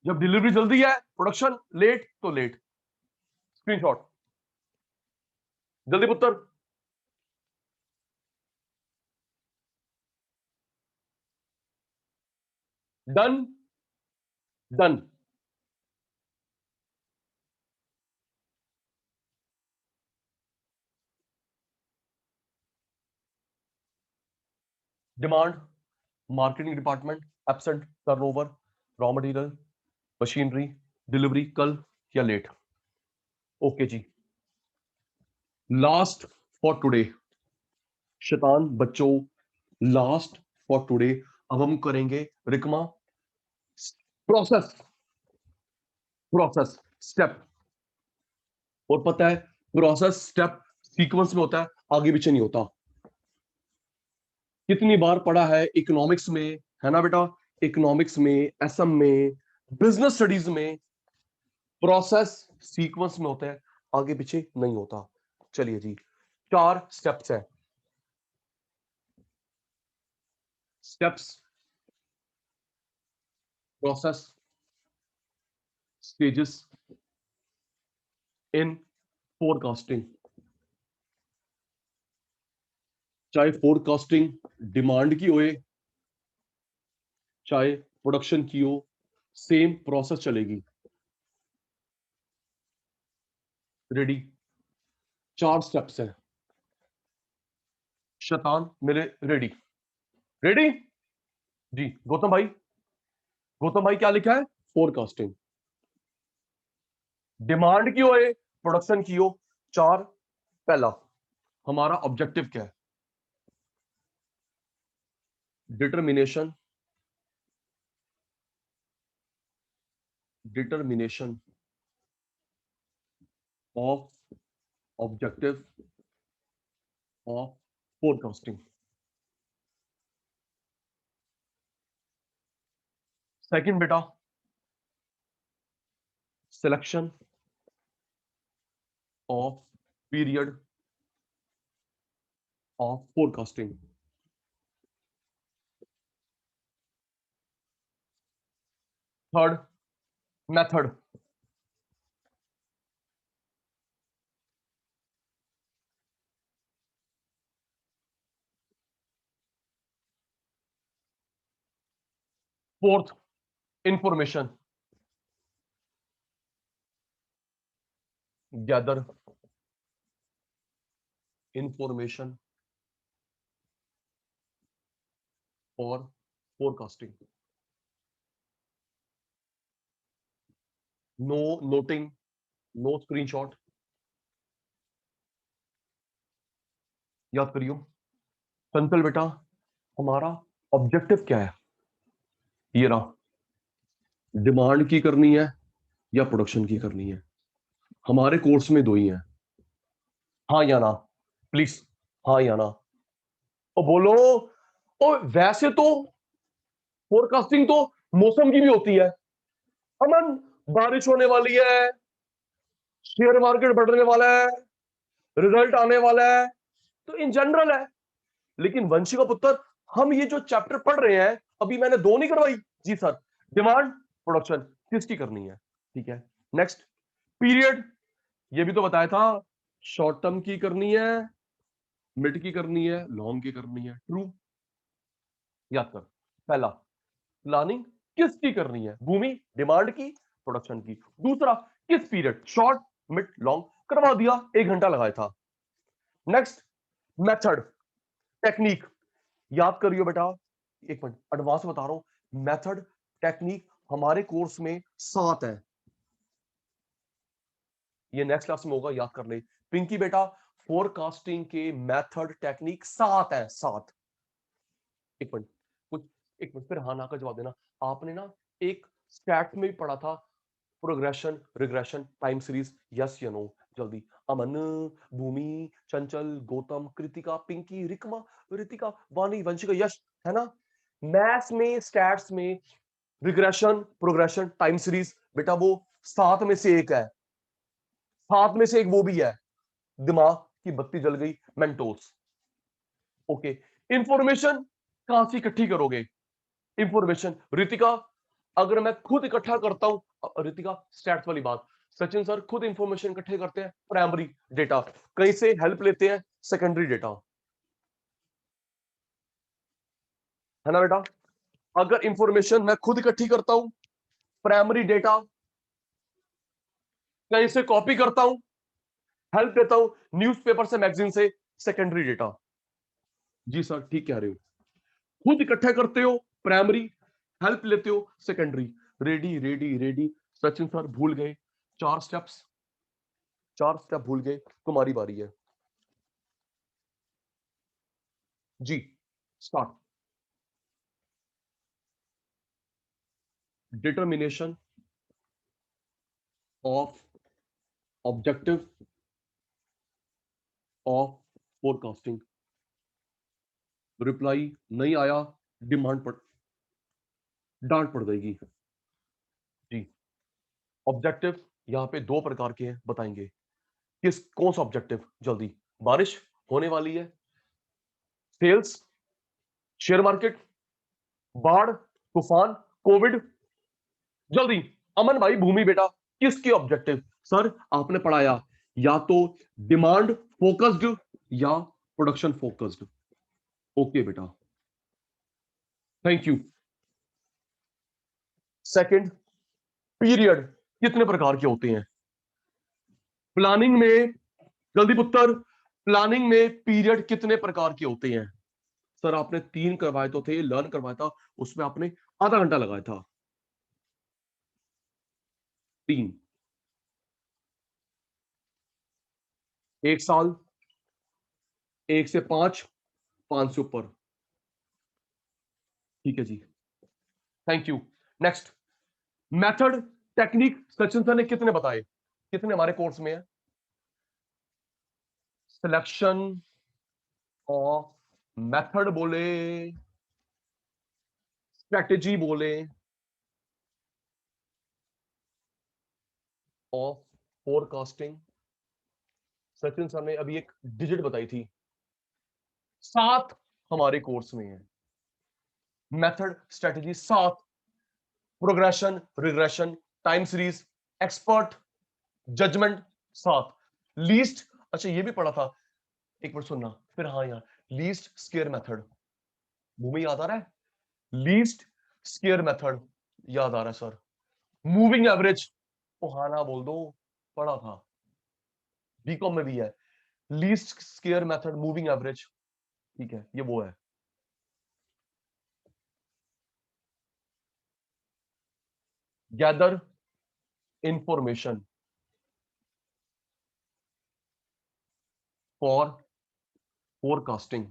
जब डिलीवरी जल्दी है, प्रोडक्शन लेट तो लेट। स्क्रीनशॉट, जल्दी पुत्र। Done done. Demand, marketing department absent, turnover, raw material, machinery, delivery कल या लेट। ओके जी, लास्ट फॉर टुडे शैतान बच्चों, लास्ट फॉर टुडे अब हम करेंगे रिकमा प्रोसेस, प्रोसेस स्टेप। और पता है प्रोसेस स्टेप सीक्वेंस में होता है, आगे पीछे नहीं होता। कितनी बार पढ़ा है इकोनॉमिक्स में, है ना बेटा, इकोनॉमिक्स में, एसएम में, बिजनेस स्टडीज में प्रोसेस सीक्वेंस में होता है, आगे पीछे नहीं होता। चलिए जी, 4 स्टेप्स है। Steps, process, stages in forecasting. चाहे फोरकास्टिंग डिमांड की होए, चाहे प्रोडक्शन की हो, सेम प्रोसेस चलेगी। रेडी, 4 स्टेप्स है। शैतान मेरे रेडी, रेडी जी। गौतम भाई, गौतम भाई क्या लिखा है? फोरकास्टिंग, डिमांड की होए, प्रोडक्शन की हो। 4, पहला हमारा ऑब्जेक्टिव क्या है? Determination, determination of objective of forecasting. Second बेटा, selection of period of forecasting. Third, method, fourth, information, gather information for forecasting. No noting, no screenshot. याद करियो संतल बेटा, हमारा ऑब्जेक्टिव क्या है? ये रहा, डिमांड की करनी है या प्रोडक्शन की करनी है। हमारे कोर्स में 2 ही हैं, हाँ या ना, प्लीज, हाँ या ना। और बोलो, और वैसे तो फोरकास्टिंग तो मौसम की भी होती है। अमन, बारिश होने वाली है, शेयर मार्केट बढ़ने वाला है, रिजल्ट आने वाला है, तो इन जनरल है। लेकिन वंशी का पुत्र, हम ये जो चैप्टर पढ़ रहे हैं, अभी मैंने 2 नहीं करवाई जी सर, डिमांड प्रोडक्शन किसकी करनी है? ठीक है, नेक्स्ट, पीरियड, ये भी तो बताया था, शॉर्ट टर्म की करनी है, मिड की करनी है, लॉन्ग की करनी है। ट्रू, याद कर। पहला, प्लानिंग किसकी करनी है? भूमि, डिमांड की, प्रोडक्शन की। दूसरा, किस पीरियड, शॉर्ट, मिड, लॉन्ग, करवा दिया, 1 घंटा लगाया था। नेक्स्ट, मेथड, टेक्निक, याद करियो बेटा, 1 मिनट एडवांस बता रहा हूं। मेथड, टेक्निक हमारे कोर्स में 7 है, ये नेक्स्ट क्लास में होगा, याद कर ले। पिंकी बेटा, फोरकास्टिंग के मेथड टेक्निक 7 है, 7। 1 मिनट, कुछ 1 मिनट फिर हाँ ना का जवाब देना। आपने ना एक स्टैट में भी पढ़ा था, progression, regression, time series, yes या नो? जल्दी। अमन, भूमि, चंचल, गौतम, कृतिका, पिंकी, रिकमा, रितिका, वानी, वंशिका, यश, है ना? मैथ्स में, स्टैट्स में रिग्रेशन, प्रोग्रेशन, टाइम सीरीज, बेटा वो 7 में से एक है, 7 में से एक वो भी है। दिमाग की बत्ती जल गई, मेंटोस। ओके, इंफॉर्मेशन कहां से इकट्ठी करोगे? इंफॉर्मेशन, रितिका, अगर मैं खुद इकट्ठा करता हूं, रितिका स्टैट्स वाली बात, सचिन सर खुद इंफॉर्मेशन इकट्ठे करते हैं, प्राइमरी डेटा, कहीं से हेल्प लेते हैं, सेकेंडरी डेटा, है ना बेटा? अगर इंफॉर्मेशन मैं खुद इकट्ठी करता हूं, प्राइमरी डेटा कहीं से कॉपी करता हूं, हेल्प लेता हूं न्यूज़पेपर से, मैगजीन से, सेकेंडरी डेटा। जी सर ठीक कह रहे हो, खुद इकट्ठा करते हो प्राइमरी, हेल्प लेते हो secondary. Ready ready ready. Sachin sir भूल गए 4 स्टेप्स, 4 स्टेप भूल गए, तुम्हारी बारी है जी, start. Determination of objective of forecasting. Reply नहीं आया, डिमांड पड़, डांट पड़ जाएगी जी। ऑब्जेक्टिव यहां पे 2 प्रकार के हैं, बताएंगे कौन सा ऑब्जेक्टिव। जल्दी, बारिश होने वाली है, सेल्स, शेयर मार्केट, बाढ़, तूफान, कोविड। जल्दी, अमन भाई, भूमि बेटा, किसके ऑब्जेक्टिव। सर आपने पढ़ाया या तो डिमांड फोकस्ड या प्रोडक्शन फोकस्ड। ओके बेटा, थैंक यू। सेकंड, पीरियड कितने प्रकार के होते हैं प्लानिंग में। जल्दी पुत्र, प्लानिंग में पीरियड कितने प्रकार के होते हैं। सर आपने 3 करवाए तो थे, लर्न करवाया था, उसमें आपने आधा घंटा लगाया था। 3, 1 साल, 1 से 5, 5 से ऊपर। ठीक है जी, thank you. Next, method, technique Sachin sir ने कितने बताए, कितने हमारे कोर्स में है। सिलेक्शन ऑफ, मेथड बोले, स्ट्रेटेजी बोले, ऑफ फोरकास्टिंग। सचिन सर ने अभी एक डिजिट बताई थी, 7 हमारे कोर्स में है। Method, strategy 7, progression, regression, time series, expert, judgement 7, least. अच्छा ये भी पढ़ा था, एक बार सुनना फिर। हाँ यार, लीस्ट स्केयर मेथड, भूमि याद आ रहा है, लीस्ट स्केयर मेथड याद आ रहा है सर। मूविंग एवरेज, ओहाना बोल दो, पढ़ा था, बीकॉम में भी है, least square method, moving average. ठीक है, ये वो है। Gather information for forecasting.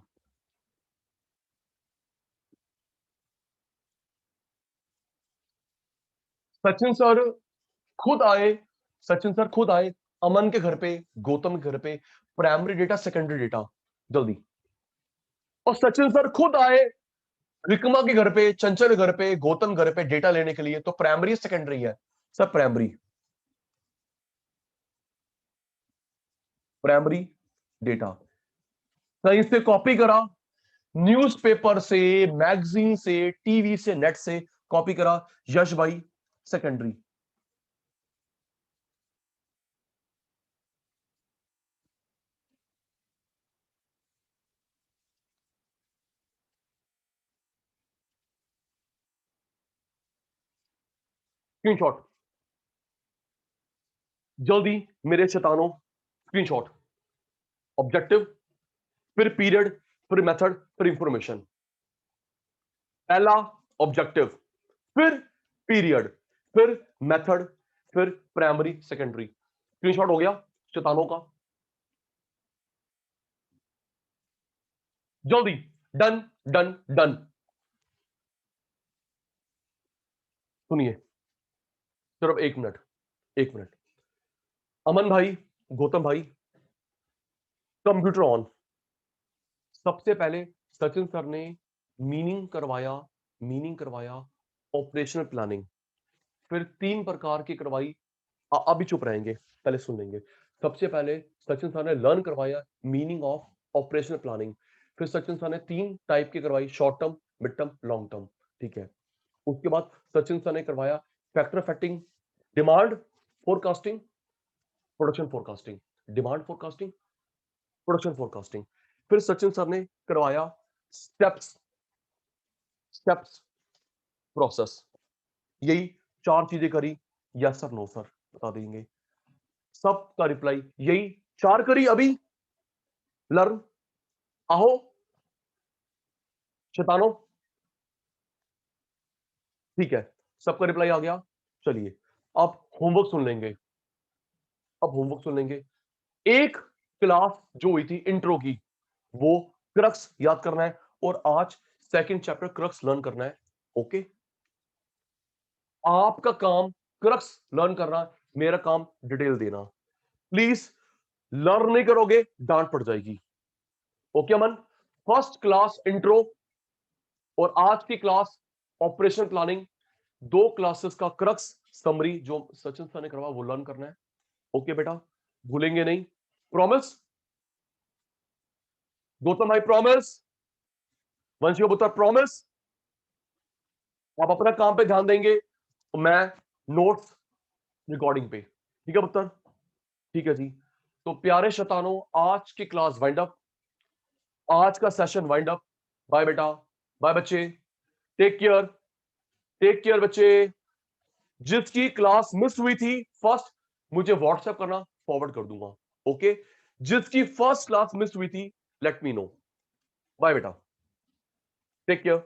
Sachin sir खुद आए, सचिन सर खुद आए अमन के घर पे, गौतम के घर पे, प्राइमरी डेटा, सेकेंडरी डेटा। जल्दी, और सचिन सर खुद आए रिकमा के घर पे, चंचल के घर पे, गौतम घर पे डेटा लेने के लिए। तो प्राइमरी सेकेंडरी है सर, प्राइमरी, प्राइमरी डेटा कहीं से कॉपी करा, न्यूज़पेपर से, मैगजीन से, टीवी से, नेट से कॉपी करा, यश भाई सेकेंडरी। स्क्रीनशॉट, जल्दी मेरे शैतानों, स्क्रीनशॉट। ऑब्जेक्टिव, फिर पीरियड, फिर मेथड, फिर इंफॉर्मेशन। पहला ऑब्जेक्टिव, फिर पीरियड, फिर मेथड, फिर प्राइमरी सेकेंडरी। स्क्रीनशॉट हो गया शैतानों का, जल्दी, डन डन डन। सुनिए सिर्फ 1 मिनट, 1 मिनट। अमन भाई, गौतम भाई, कंप्यूटर ऑन। सबसे पहले सचिन सर ने मीनिंग करवाया, मीनिंग करवाया ऑपरेशनल प्लानिंग, फिर 3 प्रकार की करवाई। अभी चुप रहेंगे, पहले सुन लेंगे। सबसे पहले सचिन सर ने लर्न करवाया मीनिंग ऑफ ऑपरेशनल प्लानिंग, फिर सचिन सर ने 3 टाइप की करवाई, short term, mid term, long term. ठीक है, उसके बाद सचिन सर ने करवाया factor affecting demand forecasting, production forecasting, demand forecasting, production forecasting. फिर सचिन सर ने करवाया स्टेप्स, स्टेप्स प्रोसेस। यही 4 चीजें करी, यस सर नो सर बता देंगे। सबका रिप्लाई यही 4 करी अभी। लर्न, आहो शैतानो, ठीक है, सबका रिप्लाई आ गया। चलिए अब होमवर्क सुन लेंगे। अब होमवर्क सुन लेंगे। एक क्लास जो हुई थी इंट्रो की, वो क्रक्स याद करना है, और आज सेकंड चैप्टर क्रक्स लर्न करना है। ओके, आपका काम क्रक्स लर्न करना, मेरा काम डिटेल देना। प्लीज लर्न नहीं करोगे डांट पड़ जाएगी। ओके अमन, फर्स्ट क्लास इंट्रो और आज की क्लास ऑपरेशन प्लानिंग, 2 क्लासेस का क्रक्स समरी जो सचिन सर ने करवाया वो लर्न करना है। ओके बेटा, भूलेंगे नहीं, प्रॉमिस। गौतम भाई प्रॉमिस, वंशियो पुत्र प्रॉमिस। आप अपना काम पे ध्यान देंगे, तो मैं नोट्स रिकॉर्डिंग पे, ठीक है पुत्र? ठीक है जी। तो प्यारे शैतानों, आज की क्लास वाइंड अप, आज का सेशन वाइंड अप। बाय बेटा, बाय बच्चे, टेक केयर, टेक केयर बच्चे। जिसकी क्लास मिस हुई थी फर्स्ट, मुझे व्हाट्सएप करना, फॉरवर्ड कर दूंगा। ओके, जिसकी फर्स्ट क्लास मिस हुई थी लेट मी नो। बाय बेटा, टेक केयर,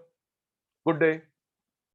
गुड डे।